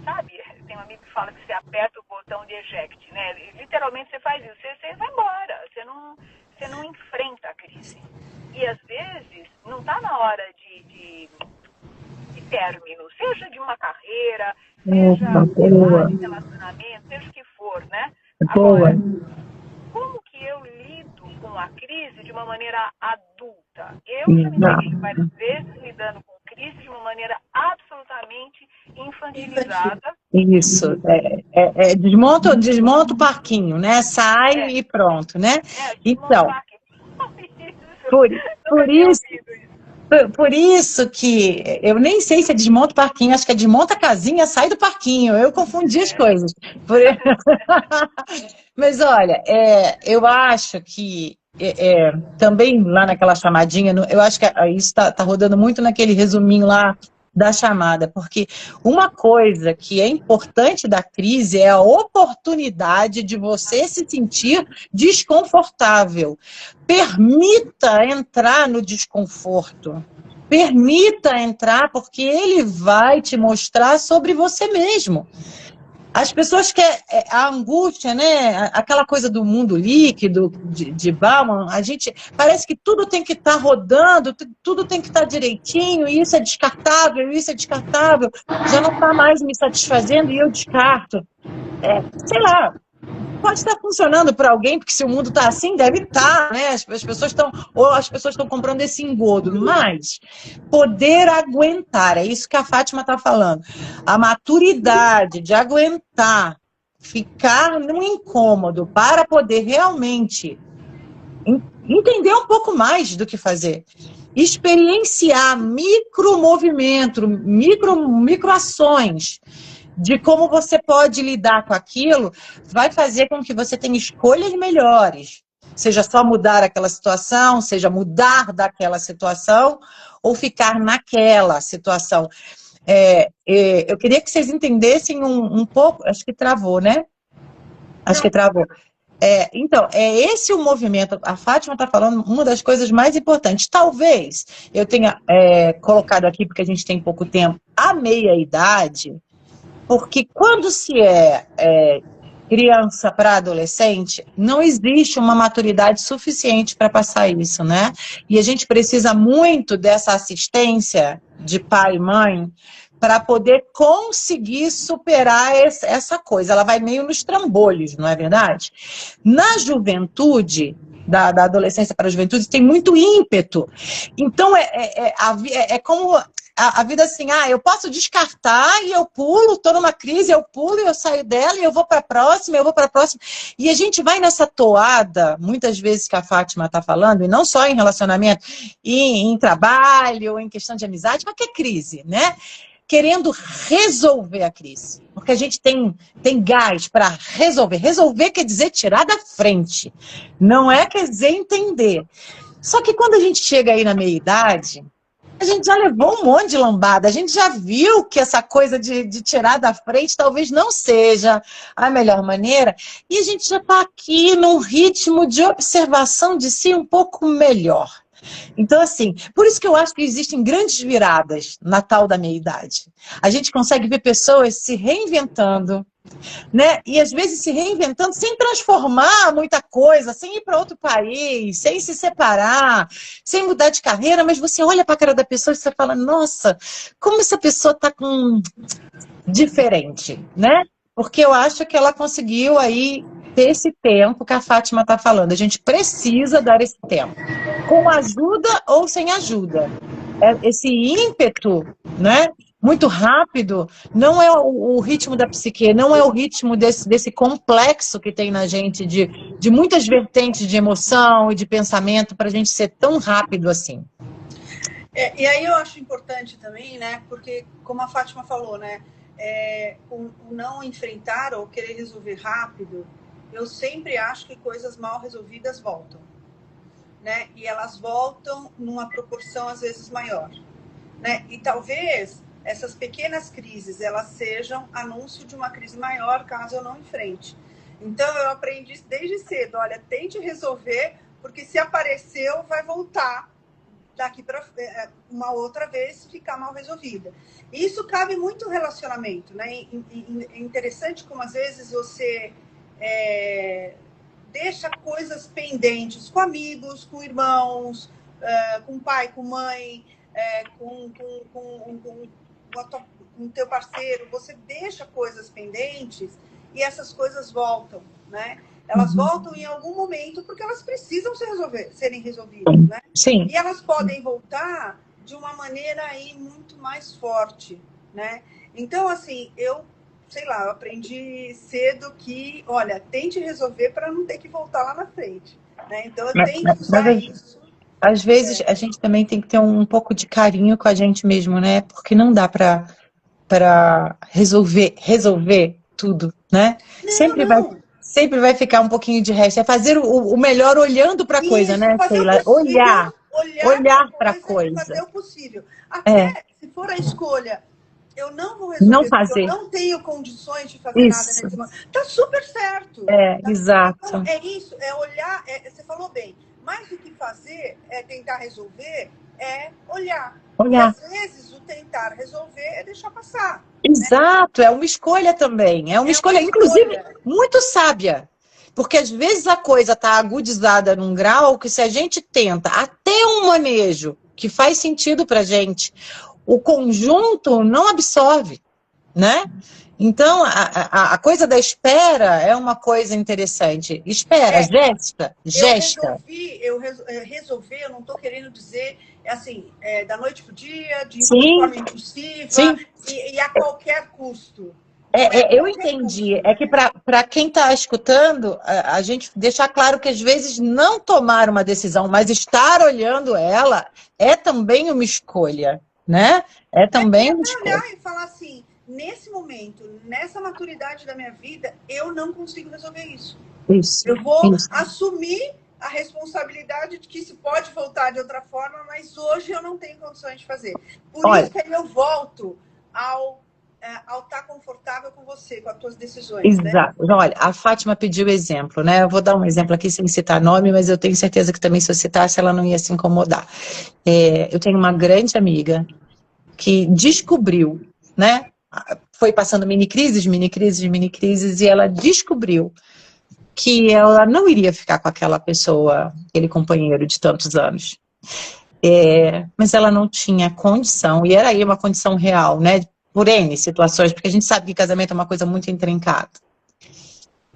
sabe, tem um amigo que fala que você aperta o botão de eject, né? Literalmente você faz isso, você vai embora, você não enfrenta a crise. E às vezes não está na hora de término, seja de uma carreira, seja de relacionamento, seja o que for, né? Agora, como que eu lido com a crise de uma maneira adulta? Eu já me peguei várias vezes lidando com crise de uma maneira absolutamente infantilizada. Isso, desmonta o parquinho, né? Sai e pronto, né? Então, Por, Nunca por tinha isso, ouvido isso. por isso que eu nem sei se é desmonta o parquinho, acho que é desmonta a casinha, sai do parquinho. Eu confundi as coisas. Por- Mas olha, eu acho que também lá naquela chamadinha, eu acho que isso está rodando muito naquele resuminho lá da chamada, porque uma coisa que é importante da crise é a oportunidade de você se sentir desconfortável. Permita entrar no desconforto. Permita entrar, porque ele vai te mostrar sobre você mesmo. As pessoas que a angústia, né? Aquela coisa do mundo líquido, de Bauman, a gente parece que tudo tem que estar rodando, tudo tem que estar direitinho, e isso é descartável, isso é descartável, já não está mais me satisfazendo e eu descarto. Sei lá, pode estar funcionando para alguém, porque se o mundo está assim, deve estar, né? As pessoas estão, ou as pessoas estão comprando esse engodo, mas poder aguentar, é isso que a Fátima está falando. A maturidade de aguentar, ficar no incômodo para poder realmente entender um pouco mais do que fazer. Experienciar micromovimentos, microações de como você pode lidar com aquilo, vai fazer com que você tenha escolhas melhores. Seja só mudar aquela situação, seja mudar daquela situação, ou ficar naquela situação. Eu queria que vocês entendessem um pouco, acho que travou, né? Acho que travou. Então, é esse o movimento. A Fátima está falando uma das coisas mais importantes. Talvez eu tenha colocado aqui, porque a gente tem pouco tempo, a meia-idade, porque quando se é criança para adolescente, não existe uma maturidade suficiente para passar isso, né? E a gente precisa muito dessa assistência de pai e mãe para poder conseguir superar essa coisa. Ela vai meio nos trambolhos, não é verdade? Na juventude, da adolescência para a juventude, tem muito ímpeto. Então, é como a vida assim, eu posso descartar e eu pulo, estou numa crise, eu pulo e eu saio dela e eu vou para a próxima, E a gente vai nessa toada, muitas vezes que a Fátima está falando, e não só em relacionamento, e em trabalho, em questão de amizade, qualquer crise, né? Querendo resolver a crise. Porque a gente tem gás para resolver. Resolver quer dizer tirar da frente. Não quer dizer entender. Só que quando a gente chega aí na meia-idade, a gente já levou um monte de lambada, a gente já viu que essa coisa de tirar da frente talvez não seja a melhor maneira, e a gente já está aqui num ritmo de observação de si um pouco melhor. Então, assim, por isso que eu acho que existem grandes viradas na tal da meia-idade. A gente consegue ver pessoas se reinventando, né? E às vezes se reinventando sem transformar muita coisa, sem ir para outro país, sem se separar, sem mudar de carreira, mas você olha para a cara da pessoa e você fala, nossa, como essa pessoa está diferente, né? Porque eu acho que ela conseguiu aí ter esse tempo que a Fátima está falando. A gente precisa dar esse tempo, com ajuda ou sem ajuda. Esse ímpeto, né? Muito rápido, não é o ritmo da psique, não é o ritmo desse complexo que tem na gente, de muitas vertentes de emoção e de pensamento, para a gente ser tão rápido assim. E aí eu acho importante também, né? Porque, como a Fátima falou, né? O não enfrentar ou querer resolver rápido, eu sempre acho que coisas mal resolvidas voltam, né? E elas voltam numa proporção às vezes maior, né? E talvez essas pequenas crises, elas sejam anúncio de uma crise maior, caso eu não enfrente. Então, eu aprendi desde cedo, olha, tente resolver, porque se apareceu, vai voltar daqui para uma outra vez, ficar mal resolvida. E isso cabe muito no relacionamento, né? É interessante como, às vezes, você deixa coisas pendentes com amigos, com irmãos, com pai, com mãe, com o teu parceiro, você deixa coisas pendentes e essas coisas voltam, né? Elas voltam em algum momento porque elas precisam serem resolvidas, né? Sim. E elas podem voltar de uma maneira aí muito mais forte, né? Então, assim, eu aprendi cedo que, olha, tente resolver para não ter que voltar lá na frente, né? Então, eu tenho que usar isso. Às vezes a gente também tem que ter um pouco de carinho com a gente mesmo, né? Porque não dá para resolver tudo, né? Não, não. Sempre vai ficar um pouquinho de resto. É fazer o melhor olhando para a coisa, Isso, né, fazer Sheila? o possível, Olhar para a e fazer coisa. o possível. É, Até se for a escolha, eu não vou não resolver, porque eu fazer. não tenho condições de fazer nada Isso, nesse momento. Tá super certo. Tá? Então, exato. é isso, é olhar, você falou bem, mais do que fazer, é tentar resolver, é olhar. E Olhar. às vezes o tentar resolver é deixar passar. Exato, é uma escolha também. É uma escolha, inclusive, muito sábia. Porque às vezes a coisa está agudizada num grau que se a gente tenta até um manejo que faz sentido para a gente, o conjunto não absorve, né? Então, a coisa da espera é uma coisa interessante. Espera, gesta. Resolver, eu não estou querendo dizer, assim, da noite para o dia, de forma impulsiva, sim. E a qualquer custo. Eu entendi. É que para quem está escutando, a gente deixar claro que às vezes não tomar uma decisão, mas estar olhando ela é também uma escolha, né? É também uma escolha. Olhar e falar assim, nesse momento, nessa maturidade da minha vida, eu não consigo resolver isso. Eu vou assumir a responsabilidade de que isso pode voltar de outra forma, mas hoje eu não tenho condições de fazer. Por isso que eu volto ao estar confortável com você, com as tuas decisões. Exato. Né? Olha, a Fátima pediu exemplo, né? Eu vou dar um exemplo aqui sem citar nome, mas eu tenho certeza que também se eu citasse, ela não ia se incomodar. Eu tenho uma grande amiga que descobriu, né? Foi passando mini crises, e ela descobriu que ela não iria ficar com aquela pessoa, aquele companheiro de tantos anos. Mas ela não tinha condição, e era aí uma condição real, né? Por N situações, porque a gente sabe que casamento é uma coisa muito intrincada.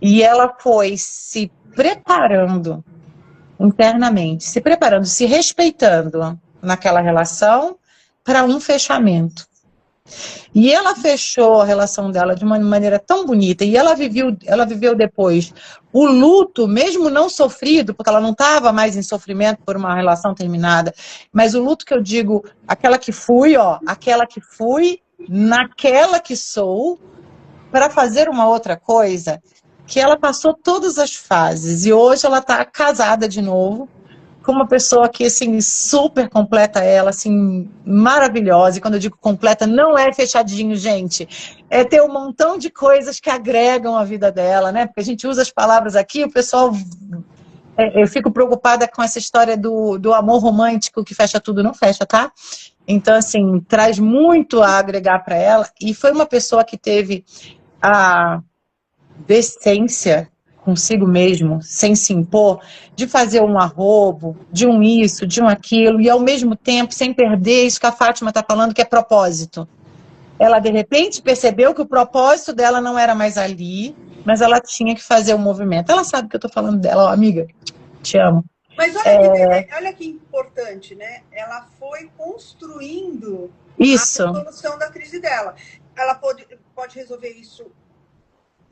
E ela foi se preparando internamente, se respeitando naquela relação para um fechamento. E ela fechou a relação dela de uma maneira tão bonita, e ela viveu depois o luto, mesmo não sofrido, porque ela não estava mais em sofrimento por uma relação terminada, mas o luto que eu digo, aquela que fui, naquela que sou, para fazer uma outra coisa, que ela passou todas as fases, e hoje ela está casada de novo, com uma pessoa que, assim, super completa ela, assim, maravilhosa. E quando eu digo completa, não é fechadinho, gente. É ter um montão de coisas que agregam a vida dela, né? Porque a gente usa as palavras aqui, o pessoal... eu fico preocupada com essa história do amor romântico que fecha tudo, não fecha, tá? Então, assim, traz muito a agregar para ela. E foi uma pessoa que teve a decência consigo mesmo, sem se impor, de fazer um arrobo, de um isso, de um aquilo, e ao mesmo tempo sem perder isso que a Fátima está falando, que é propósito. Ela, de repente, percebeu que o propósito dela não era mais ali, mas ela tinha que fazer o movimento. Ela sabe que eu estou falando dela, amiga, te amo. Mas olha que importante, né? Ela foi construindo a solução da crise dela. Ela pode resolver isso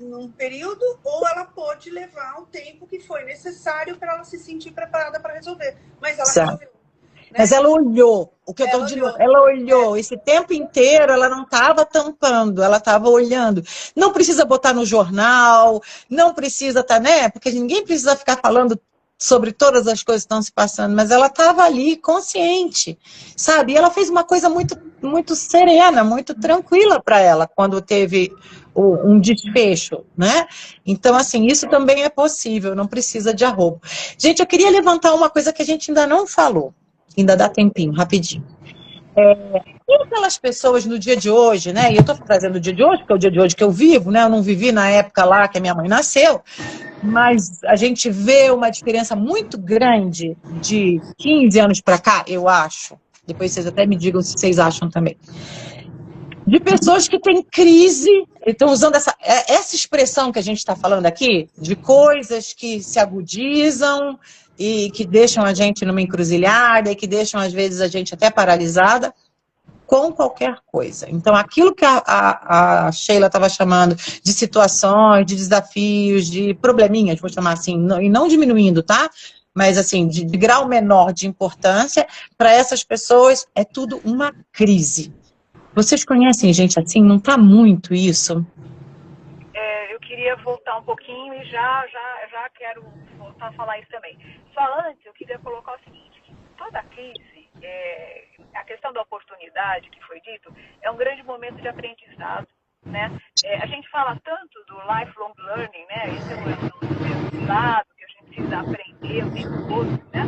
num período, ou ela pode levar um tempo que foi necessário para ela se sentir preparada para resolver. Mas ela resolveu. Né? Mas ela olhou, o que eu estou dizendo, ela olhou, esse tempo inteiro ela não estava tampando, ela estava olhando. Não precisa botar no jornal, não precisa estar, né? Porque ninguém precisa ficar falando sobre todas as coisas que estão se passando, mas ela estava ali consciente, sabe? E ela fez uma coisa muito, muito serena, muito tranquila para ela, quando teve um desfecho, né? Então, assim, isso também é possível, não precisa de arrobo. Gente, eu queria levantar uma coisa que a gente ainda não falou, ainda dá tempinho, rapidinho. E aquelas pessoas no dia de hoje, né? E eu estou trazendo o dia de hoje, porque é o dia de hoje que eu vivo, né? Eu não vivi na época lá que a minha mãe nasceu, mas a gente vê uma diferença muito grande de 15 anos para cá, eu acho. Depois vocês até me digam se vocês acham também. De pessoas que têm crise, estão usando essa expressão que a gente está falando aqui, de coisas que se agudizam e que deixam a gente numa encruzilhada e que deixam, às vezes, a gente até paralisada com qualquer coisa. Então, aquilo que a Sheila estava chamando de situações, de desafios, de probleminhas, vou chamar assim, e não diminuindo, tá? mas assim, de grau menor de importância, para essas pessoas é tudo uma crise. Vocês conhecem gente assim? Não está muito isso? Eu queria voltar um pouquinho e já quero voltar a falar isso também. Só antes, eu queria colocar o seguinte, que toda crise, a questão da oportunidade, que foi dito, é um grande momento de aprendizado, né? A gente fala tanto do lifelong learning, né? Esse é o lado que a gente precisa aprender o tempo todo, né?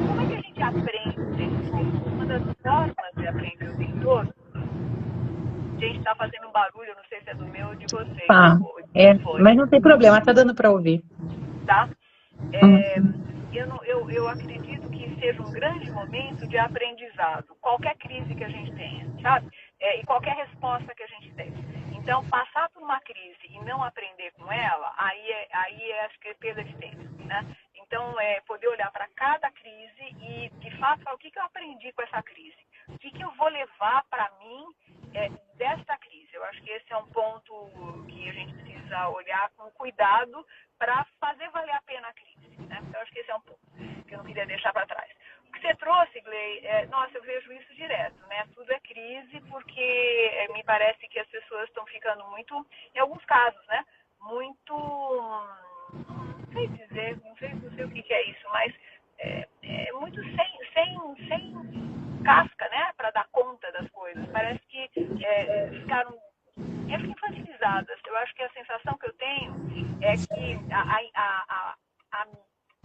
Como é que a gente aprende o tempo todo? Uma das formas de aprender o tempo todo, a gente está fazendo um barulho, eu não sei se é do meu ou de vocês. Mas não tem problema, está dando para ouvir. Tá? Eu acredito que seja um grande momento de aprendizado. Qualquer crise que a gente tenha, sabe? E qualquer resposta que a gente tem. Então, passar por uma crise e não aprender com ela, aí acho que é perda de tempo, né? Então, poder olhar para cada crise e, de fato, falar o que eu aprendi com essa crise. O que eu vou levar para mim desta crise. Eu acho que esse é um ponto que a gente precisa olhar com cuidado para fazer valer a pena a crise, né? Então, eu acho que esse é um ponto que eu não queria deixar para trás. O que você trouxe, Glei, nossa, eu vejo isso direto, né? Tudo é crise porque me parece que as pessoas estão ficando muito, em alguns casos, né? Muito, não sei dizer, não sei o que é isso, mas muito sem casca, né? Para dar conta das coisas. Parece que ficaram infantilizadas. Eu acho que a sensação que eu tenho é que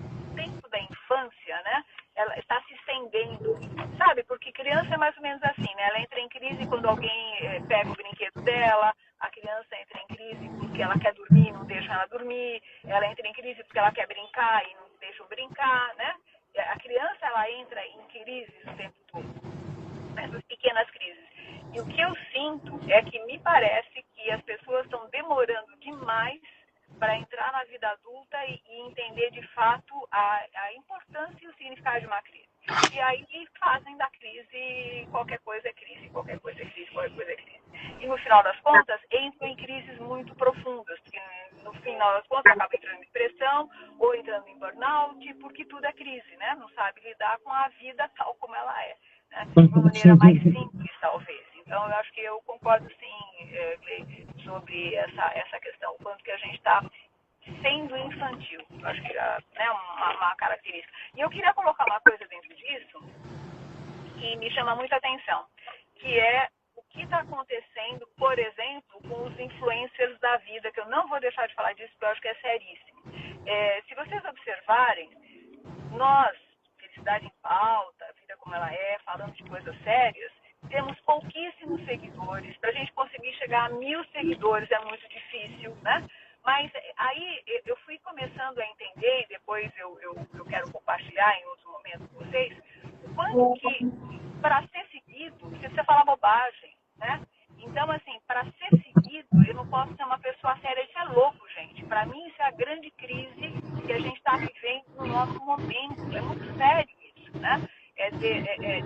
o tempo da infância, né, ela está se estendendo, sabe? Porque criança é mais ou menos assim, né? Ela entra em crise quando alguém pega o brinquedo dela, a criança entra em crise porque ela quer dormir e não deixa ela dormir, ela entra em crise porque ela quer brincar e não deixa brincar, né? A criança, ela entra em crises o tempo todo, essas pequenas crises. E o que eu sinto é que me parece que as pessoas estão demorando demais para entrar na vida adulta e entender de fato a importância e o significado de uma crise. E aí fazem da crise qualquer coisa é crise, qualquer coisa é crise, qualquer coisa é crise. E no final das contas, entram em crises muito profundas, porque no final das contas acaba entrando em depressão ou entrando em burnout, porque tudo é crise, né? Não sabe lidar com a vida tal como ela é, né? De uma maneira mais simples, talvez. Então, eu acho que eu concordo, sim, Glei, sobre essa questão, o quanto que a gente está sendo infantil. Eu acho que é uma característica. E eu queria colocar uma coisa dentro disso que me chama muita atenção, que é o que está acontecendo, por exemplo, com os influencers da vida, que eu não vou deixar de falar disso, porque eu acho que é seríssimo. Se vocês observarem, nós, Felicidade em Pauta, a vida como ela é, falando de coisas sérias, temos pouquíssimos seguidores. Para a gente conseguir chegar a 1000 seguidores é muito difícil, né? Mas aí eu fui começando a entender, e depois eu quero compartilhar em outro momento com vocês, o quanto que, para ser seguido, você precisa falar bobagem, né? Então, assim, para ser seguido, eu não posso ser uma pessoa séria. Isso é louco, gente. Para mim, isso é a grande crise que a gente está vivendo no nosso momento. É muito sério isso, né?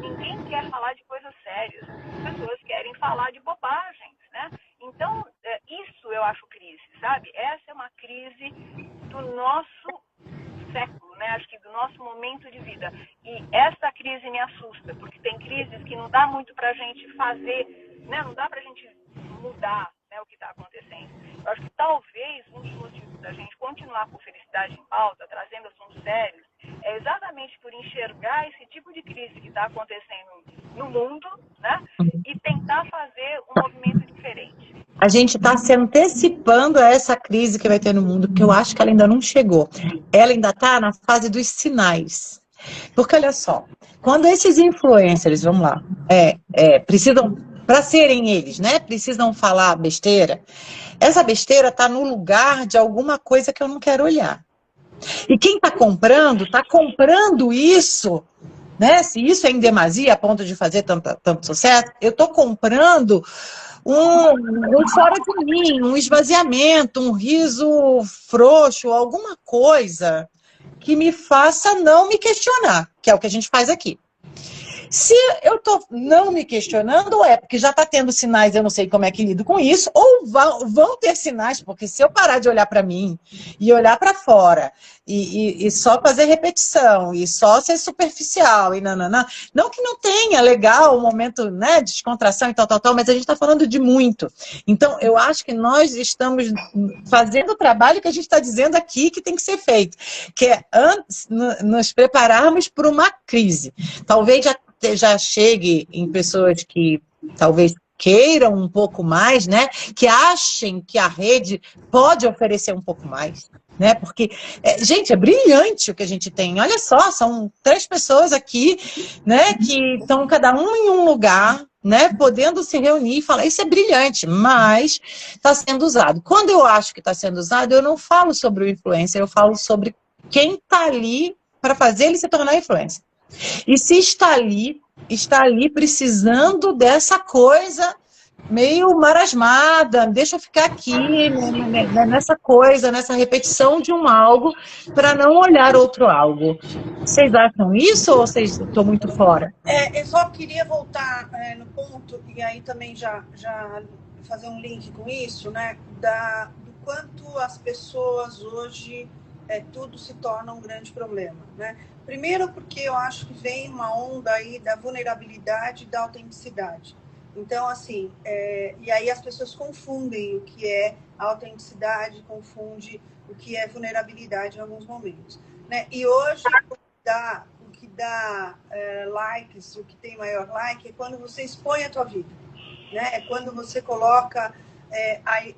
Ninguém quer falar de coisas sérias. As pessoas querem falar de bobagens, né? Então, isso eu acho crise, sabe? Essa é uma crise do nosso século, né? Acho que do nosso momento de vida. E essa crise me assusta, porque tem crises que não dá muito pra gente fazer, né? Não dá pra gente mudar, né, o que está acontecendo. Eu acho que talvez um dos motivos da gente continuar com Felicidade em Pauta, trazendo assuntos sérios, é exatamente por enxergar esse tipo de crise que está acontecendo no mundo, né? E tentar fazer um movimento diferente. A gente está se antecipando a essa crise que vai ter no mundo, porque eu acho que ela ainda não chegou. Ela ainda está na fase dos sinais. Porque, olha só, quando esses influencers, vamos lá, precisam, para serem eles, né, precisam falar besteira, essa besteira está no lugar de alguma coisa que eu não quero olhar. E quem está comprando isso, né, se isso é em demasia, a ponto de fazer tanto sucesso, eu estou comprando um fora de mim, um esvaziamento, um riso frouxo, alguma coisa que me faça não me questionar, que é o que a gente faz aqui. Se eu estou não me questionando, é porque já está tendo sinais, eu não sei como é que lido com isso, ou vão ter sinais, porque se eu parar de olhar para mim e olhar para fora e só fazer repetição e só ser superficial e não que não tenha, legal, o momento, né, de descontração e tal, mas a gente está falando de muito. Então, eu acho que nós estamos fazendo o trabalho que a gente está dizendo aqui que tem que ser feito, que é nos prepararmos para uma crise. Talvez já chegue em pessoas que talvez queiram um pouco mais, né? Que achem que a rede pode oferecer um pouco mais, né? Porque, gente, é brilhante o que a gente tem. Olha só, são 3 pessoas aqui, né? Que estão cada um em um lugar, né? Podendo se reunir e falar, isso é brilhante, mas está sendo usado. Quando eu acho que está sendo usado, eu não falo sobre o influencer, eu falo sobre quem está ali para fazer ele se tornar influencer. E se está ali precisando dessa coisa meio marasmada, deixa eu ficar aqui nessa coisa, nessa repetição de um algo para não olhar outro algo. Vocês acham isso ou vocês estão muito fora? Eu só queria voltar no ponto, e aí também já fazer um link com isso, né, do quanto as pessoas hoje, tudo se torna um grande problema, né? Primeiro porque eu acho que vem uma onda aí da vulnerabilidade e da autenticidade. Então, assim, e aí as pessoas confundem o que é autenticidade, confundem o que é vulnerabilidade em alguns momentos, né? E hoje, o que dá likes, o que tem maior like, é quando você expõe a tua vida, né? É quando você coloca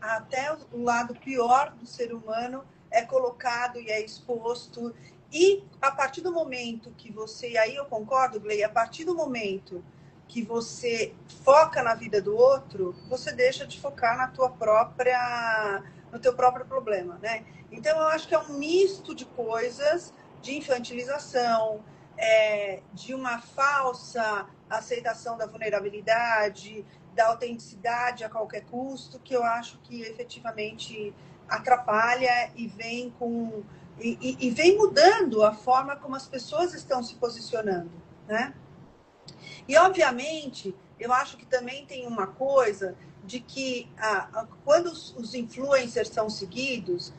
até o lado pior do ser humano é colocado e é exposto. E a partir do momento que você, e aí eu concordo, Gley, a partir do momento que você foca na vida do outro, você deixa de focar no teu próprio problema, né? Então eu acho que é um misto de coisas, de infantilização, de uma falsa aceitação da vulnerabilidade, da autenticidade a qualquer custo, que eu acho que efetivamente atrapalha e vem vem mudando a forma como as pessoas estão se posicionando, né? E, obviamente, eu acho que também tem uma coisa de que quando os influencers são seguidos,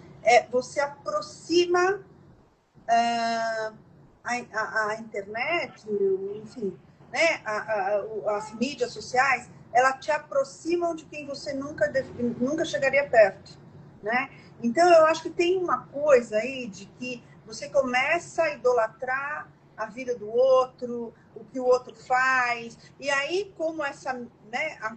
você aproxima a internet, enfim, né? As mídias sociais, elas te aproximam de quem você nunca chegaria perto, né? Então, eu acho que tem uma coisa aí de que você começa a idolatrar a vida do outro, o que o outro faz. E aí, como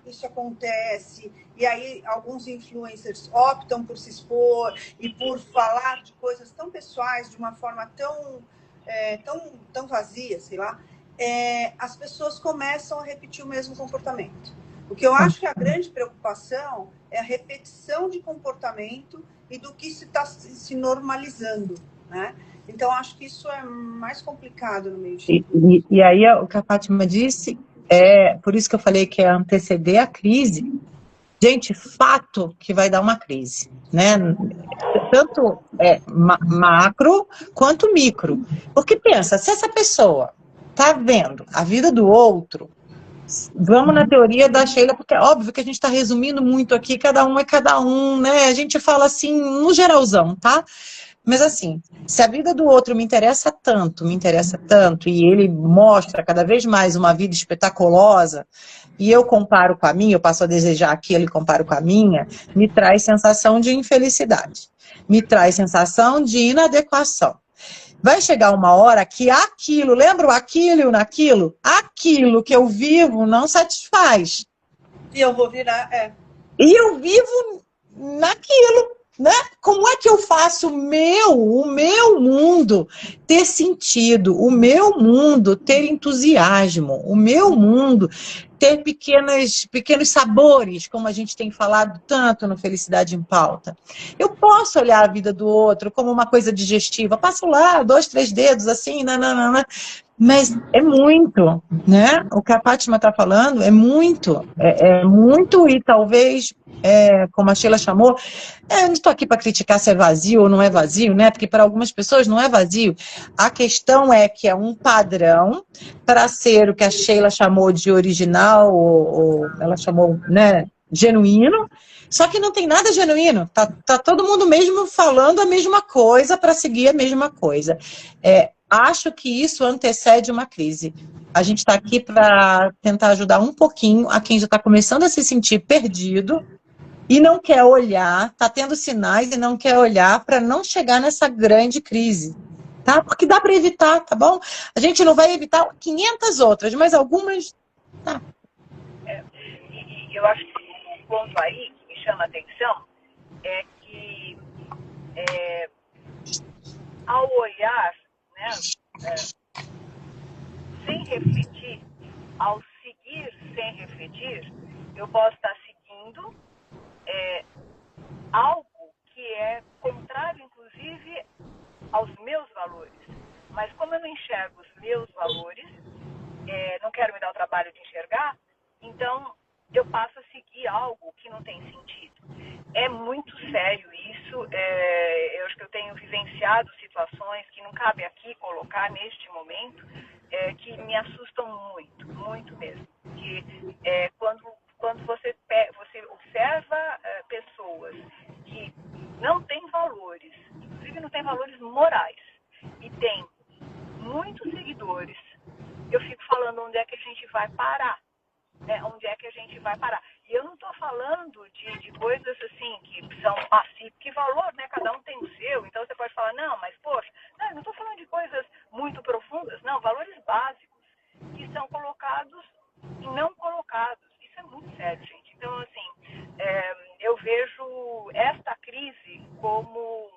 isso acontece, e aí alguns influencers optam por se expor e por falar de coisas tão pessoais, de uma forma tão vazia, sei lá, as pessoas começam a repetir o mesmo comportamento. O que eu acho que a grande preocupação é a repetição de comportamento e do que se está se normalizando, né? Então, acho que isso é mais complicado no meio de tudo. E aí, o que a Fátima disse, por isso que eu falei que é anteceder a crise. Gente, fato que vai dar uma crise, né? Tanto macro quanto micro. Porque pensa, se essa pessoa está vendo a vida do outro, vamos na teoria da Sheila, porque é óbvio que a gente está resumindo muito aqui, cada um é cada um, né? A gente fala assim, no geralzão, tá? Mas assim, se a vida do outro me interessa tanto, e ele mostra cada vez mais uma vida espetaculosa, e eu comparo com a minha, eu passo a desejar aquilo e comparo com a minha, me traz sensação de infelicidade, me traz sensação de inadequação. Vai chegar uma hora que aquilo, lembra o aquilo e naquilo? Aquilo que eu vivo não satisfaz. E eu vou virar, E eu vivo naquilo, né? Como é que eu faço o meu mundo ter sentido, o meu mundo ter entusiasmo, o meu mundo ter pequenos sabores, como a gente tem falado tanto no Felicidade em Pauta. Eu posso olhar a vida do outro como uma coisa digestiva, passo lá 2, 3 dedos assim, mas é muito, né? O que a Fátima está falando é muito e talvez como a Sheila chamou, eu não estou aqui para criticar se é vazio ou não é vazio, né? Porque para algumas pessoas não é vazio. A questão é que é um padrão para ser o que a Sheila chamou de original, ou ela chamou, né, genuíno, só que não tem nada genuíno. Tá todo mundo mesmo falando a mesma coisa para seguir a mesma coisa. Acho que isso antecede uma crise. A gente está aqui para tentar ajudar um pouquinho a quem já está começando a se sentir perdido, e não quer olhar, está tendo sinais e não quer olhar para não chegar nessa grande crise, tá? Porque dá para evitar, tá bom? A gente não vai evitar 500 outras, mas algumas, tá. E eu acho que um ponto aí que me chama a atenção é que ao olhar, né, sem refletir, ao seguir sem refletir, eu posso estar seguindo algo que é contrário, inclusive, aos meus valores. Mas como eu não enxergo os meus valores, não quero me dar o trabalho de enxergar, então eu passo a seguir algo que não tem sentido. É muito sério isso. Eu acho que eu tenho vivenciado situações que não cabe aqui colocar neste momento, que me assustam muito, muito mesmo. Que quando você observa pessoas que não têm valores, inclusive não têm valores morais, e tem muitos seguidores, eu fico falando onde é que a gente vai parar. Onde é que a gente vai parar? E eu não estou falando de coisas assim que são passivas, que valor, né? Cada um tem o seu, então você pode falar, não, mas poxa, não, eu não estou falando de coisas muito profundas, não, valores básicos que são colocados e não colocados. Isso é muito sério, gente. Então, assim, eu vejo esta crise como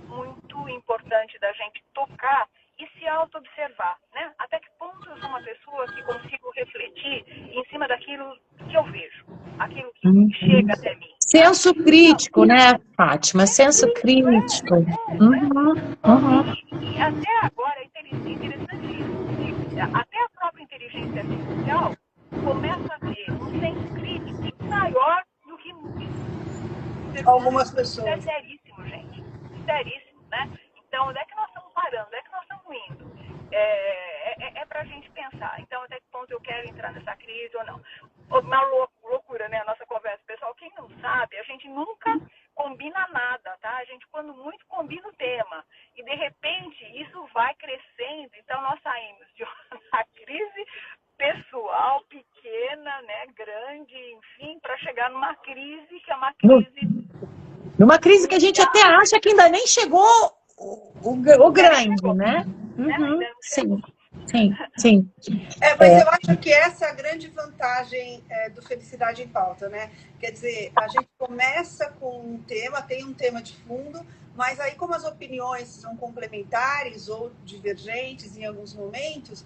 muito importante da gente tocar e se auto-observar, né? Até que ponto eu sou uma pessoa que consigo refletir em cima daquilo que eu vejo, aquilo que chega até mim. Senso crítico, né, Fátima? Senso crítico. E até agora é interessante isso. Até a própria inteligência artificial começa a ter um senso crítico maior do que algumas pessoas. Isso é seríssimo, gente. Seríssimo, né? Então, onde é que nós estamos parando? Onde é que nós estamos indo? Para a gente pensar. Então, até que ponto eu quero entrar nessa crise ou não? Uma loucura, né? A nossa conversa. Pessoal, quem não sabe, a gente nunca combina nada, tá? A gente, quando muito, combina o tema. E, de repente, isso vai crescendo. Então, nós saímos de uma crise pessoal, pequena, né? Grande, enfim, para chegar numa crise que é uma crise... Numa crise que a gente até acha que ainda nem chegou o grande, né? Sim. Mas eu acho que essa é a grande vantagem do Felicidade em Pauta, né? Quer dizer, a gente começa com um tema, tem um tema de fundo, mas aí como as opiniões são complementares ou divergentes em alguns momentos,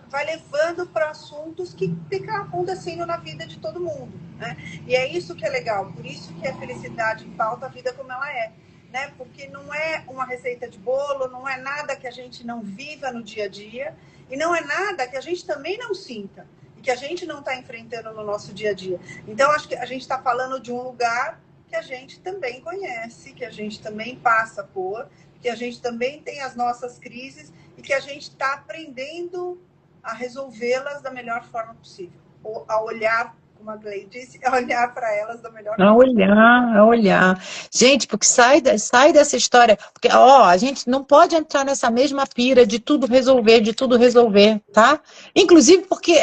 vai levando para assuntos que ficam acontecendo na vida de todo mundo, né? E é isso que é legal, por isso que a Felicidade em Pauta, a vida como ela é, né? Porque não é uma receita de bolo, não é nada que a gente não viva no dia a dia e não é nada que a gente também não sinta e que a gente não está enfrentando no nosso dia a dia. Então, acho que a gente está falando de um lugar que a gente também conhece, que a gente também passa por, que a gente também tem as nossas crises e que a gente está aprendendo a resolvê-las da melhor forma possível. Ou a olhar, como a Glei disse, a olhar para elas da melhor forma. A olhar. Gente, porque sai dessa história. Porque, a gente não pode entrar nessa mesma pira de tudo resolver, tá? Inclusive porque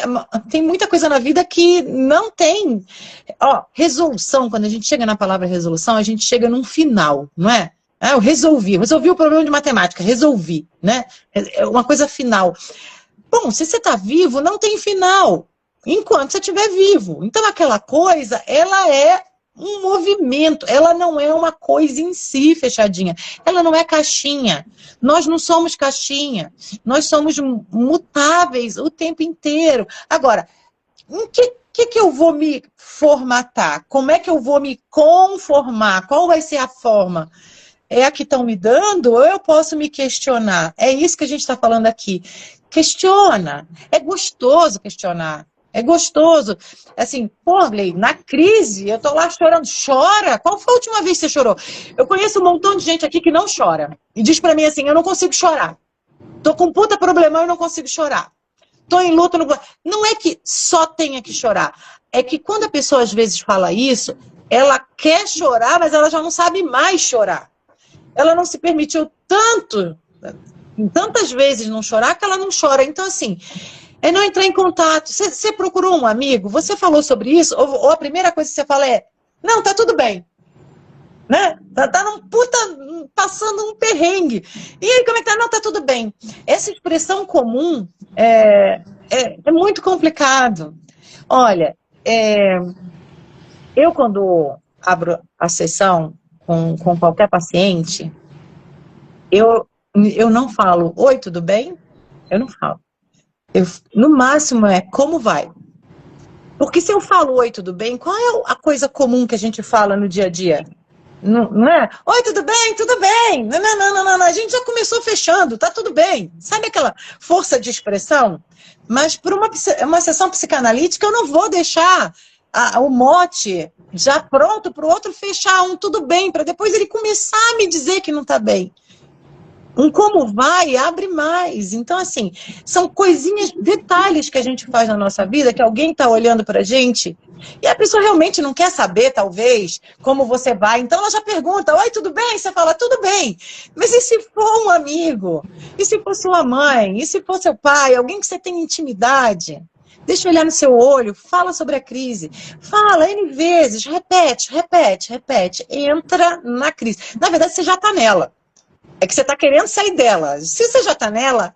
tem muita coisa na vida que não tem. Resolução, quando a gente chega na palavra resolução, a gente chega num final, não é? Eu resolvi o problema de matemática, resolvi, né? É uma coisa final. Bom, se você está vivo, não tem final, enquanto você estiver vivo. Então, aquela coisa, ela é um movimento, ela não é uma coisa em si fechadinha, ela não é caixinha. Nós não somos caixinha, nós somos mutáveis o tempo inteiro. Agora, em que eu vou me formatar? Como é que eu vou me conformar? Qual vai ser a forma? É a que estão me dando ou eu posso me questionar? É isso que a gente está falando aqui. Questiona. É gostoso questionar. É gostoso. Assim, pô, Glei, na crise, eu tô lá chorando. Chora? Qual foi a última vez que você chorou? Eu conheço um montão de gente aqui que não chora. E diz pra mim assim, eu não consigo chorar. Tô com um puta problemão e não consigo chorar. Tô em luta. Não é que só tenha que chorar. É que quando a pessoa às vezes fala isso, ela quer chorar, mas ela já não sabe mais chorar. Ela não se permitiu tantas vezes não chorar, que ela não chora. Então, assim, é não entrar em contato. Você procurou um amigo, você falou sobre isso, ou a primeira coisa que você fala é, não, tá tudo bem. Né? Tá passando um perrengue. E aí, como é que tá? Não, tá tudo bem. Essa expressão comum é muito complicado. Olha, eu quando abro a sessão com qualquer paciente, eu não falo, oi, tudo bem? Eu não falo. No máximo como vai? Porque se eu falo oi, tudo bem, qual é a coisa comum que a gente fala no dia a dia? Não é? Oi, tudo bem? Tudo bem. Não. A gente já começou fechando, tá tudo bem. Sabe aquela força de expressão? Mas para uma sessão psicanalítica eu não vou deixar o mote já pronto para o outro fechar tudo bem, para depois ele começar a me dizer que não está bem. Como vai, abre mais. Então, assim, são coisinhas, detalhes que a gente faz na nossa vida, que alguém está olhando para a gente, e a pessoa realmente não quer saber, talvez, como você vai. Então, ela já pergunta, oi, tudo bem? Você fala, tudo bem. Mas e se for um amigo? E se for sua mãe? E se for seu pai? Alguém que você tem intimidade? Deixa eu olhar no seu olho, fala sobre a crise. Fala N vezes, repete. Entra na crise. Na verdade, você já está nela. É que você está querendo sair dela. Se você já está nela,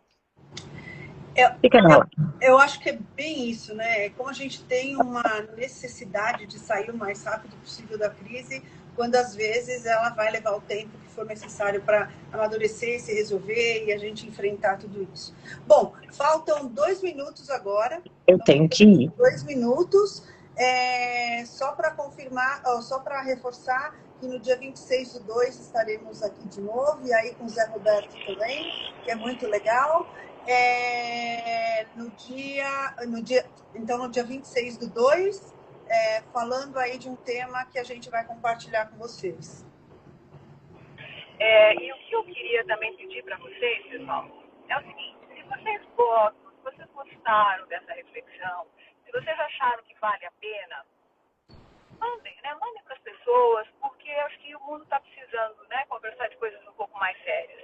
fica nela. Eu acho que é bem isso, né? Como a gente tem uma necessidade de sair o mais rápido possível da crise, quando às vezes ela vai levar o tempo que for necessário para amadurecer, se resolver e a gente enfrentar tudo isso. Bom, faltam 2 minutos agora. Eu tenho que ir. 2 minutos. Só para confirmar, só para reforçar que no dia 26/2 estaremos aqui de novo, e aí com o Zé Roberto também, que é muito legal. Então, no dia 26/2, falando aí de um tema que a gente vai compartilhar com vocês. E o que eu queria também pedir para vocês, pessoal, é o seguinte: se vocês gostam, se vocês gostaram dessa reflexão, se vocês acharam que vale a pena, mandem para as pessoas, porque eu acho que o mundo está precisando, né, conversar de coisas um pouco mais sérias.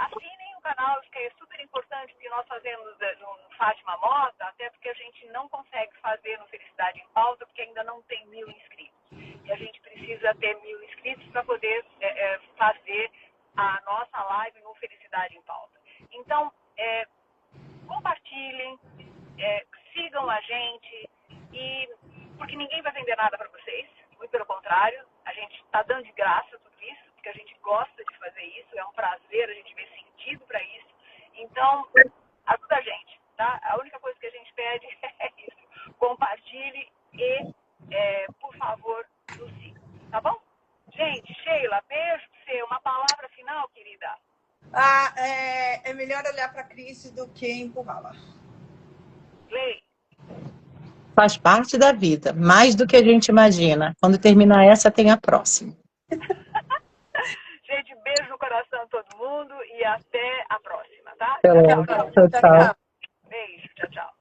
Assinem o canal, isso que é super importante, que nós fazemos no Fátima Mota, até porque a gente não consegue fazer no Felicidade em Pauta, porque ainda não tem 1000 inscritos. E a gente precisa ter 1000 inscritos para poder fazer a nossa live no Felicidade em Pauta. Então, compartilhem, sigam a gente, porque ninguém vai vender nada para vocês, muito pelo contrário, a gente está dando de graça tudo isso, porque a gente gosta de fazer isso, é um prazer, a gente vê sentido para isso. Então, ajuda a gente, tá? A única coisa que a gente pede é isso: compartilhe e, por favor, nos siga, tá bom? Gente, Sheila, beijo pra você. Uma palavra final, querida? É melhor olhar para a crise do que empurrá-la. Glei. Faz parte da vida, mais do que a gente imagina. Quando terminar essa, tem a próxima. Gente, beijo no coração de todo mundo e até a próxima, tá? Tchau. Beijo, tchau.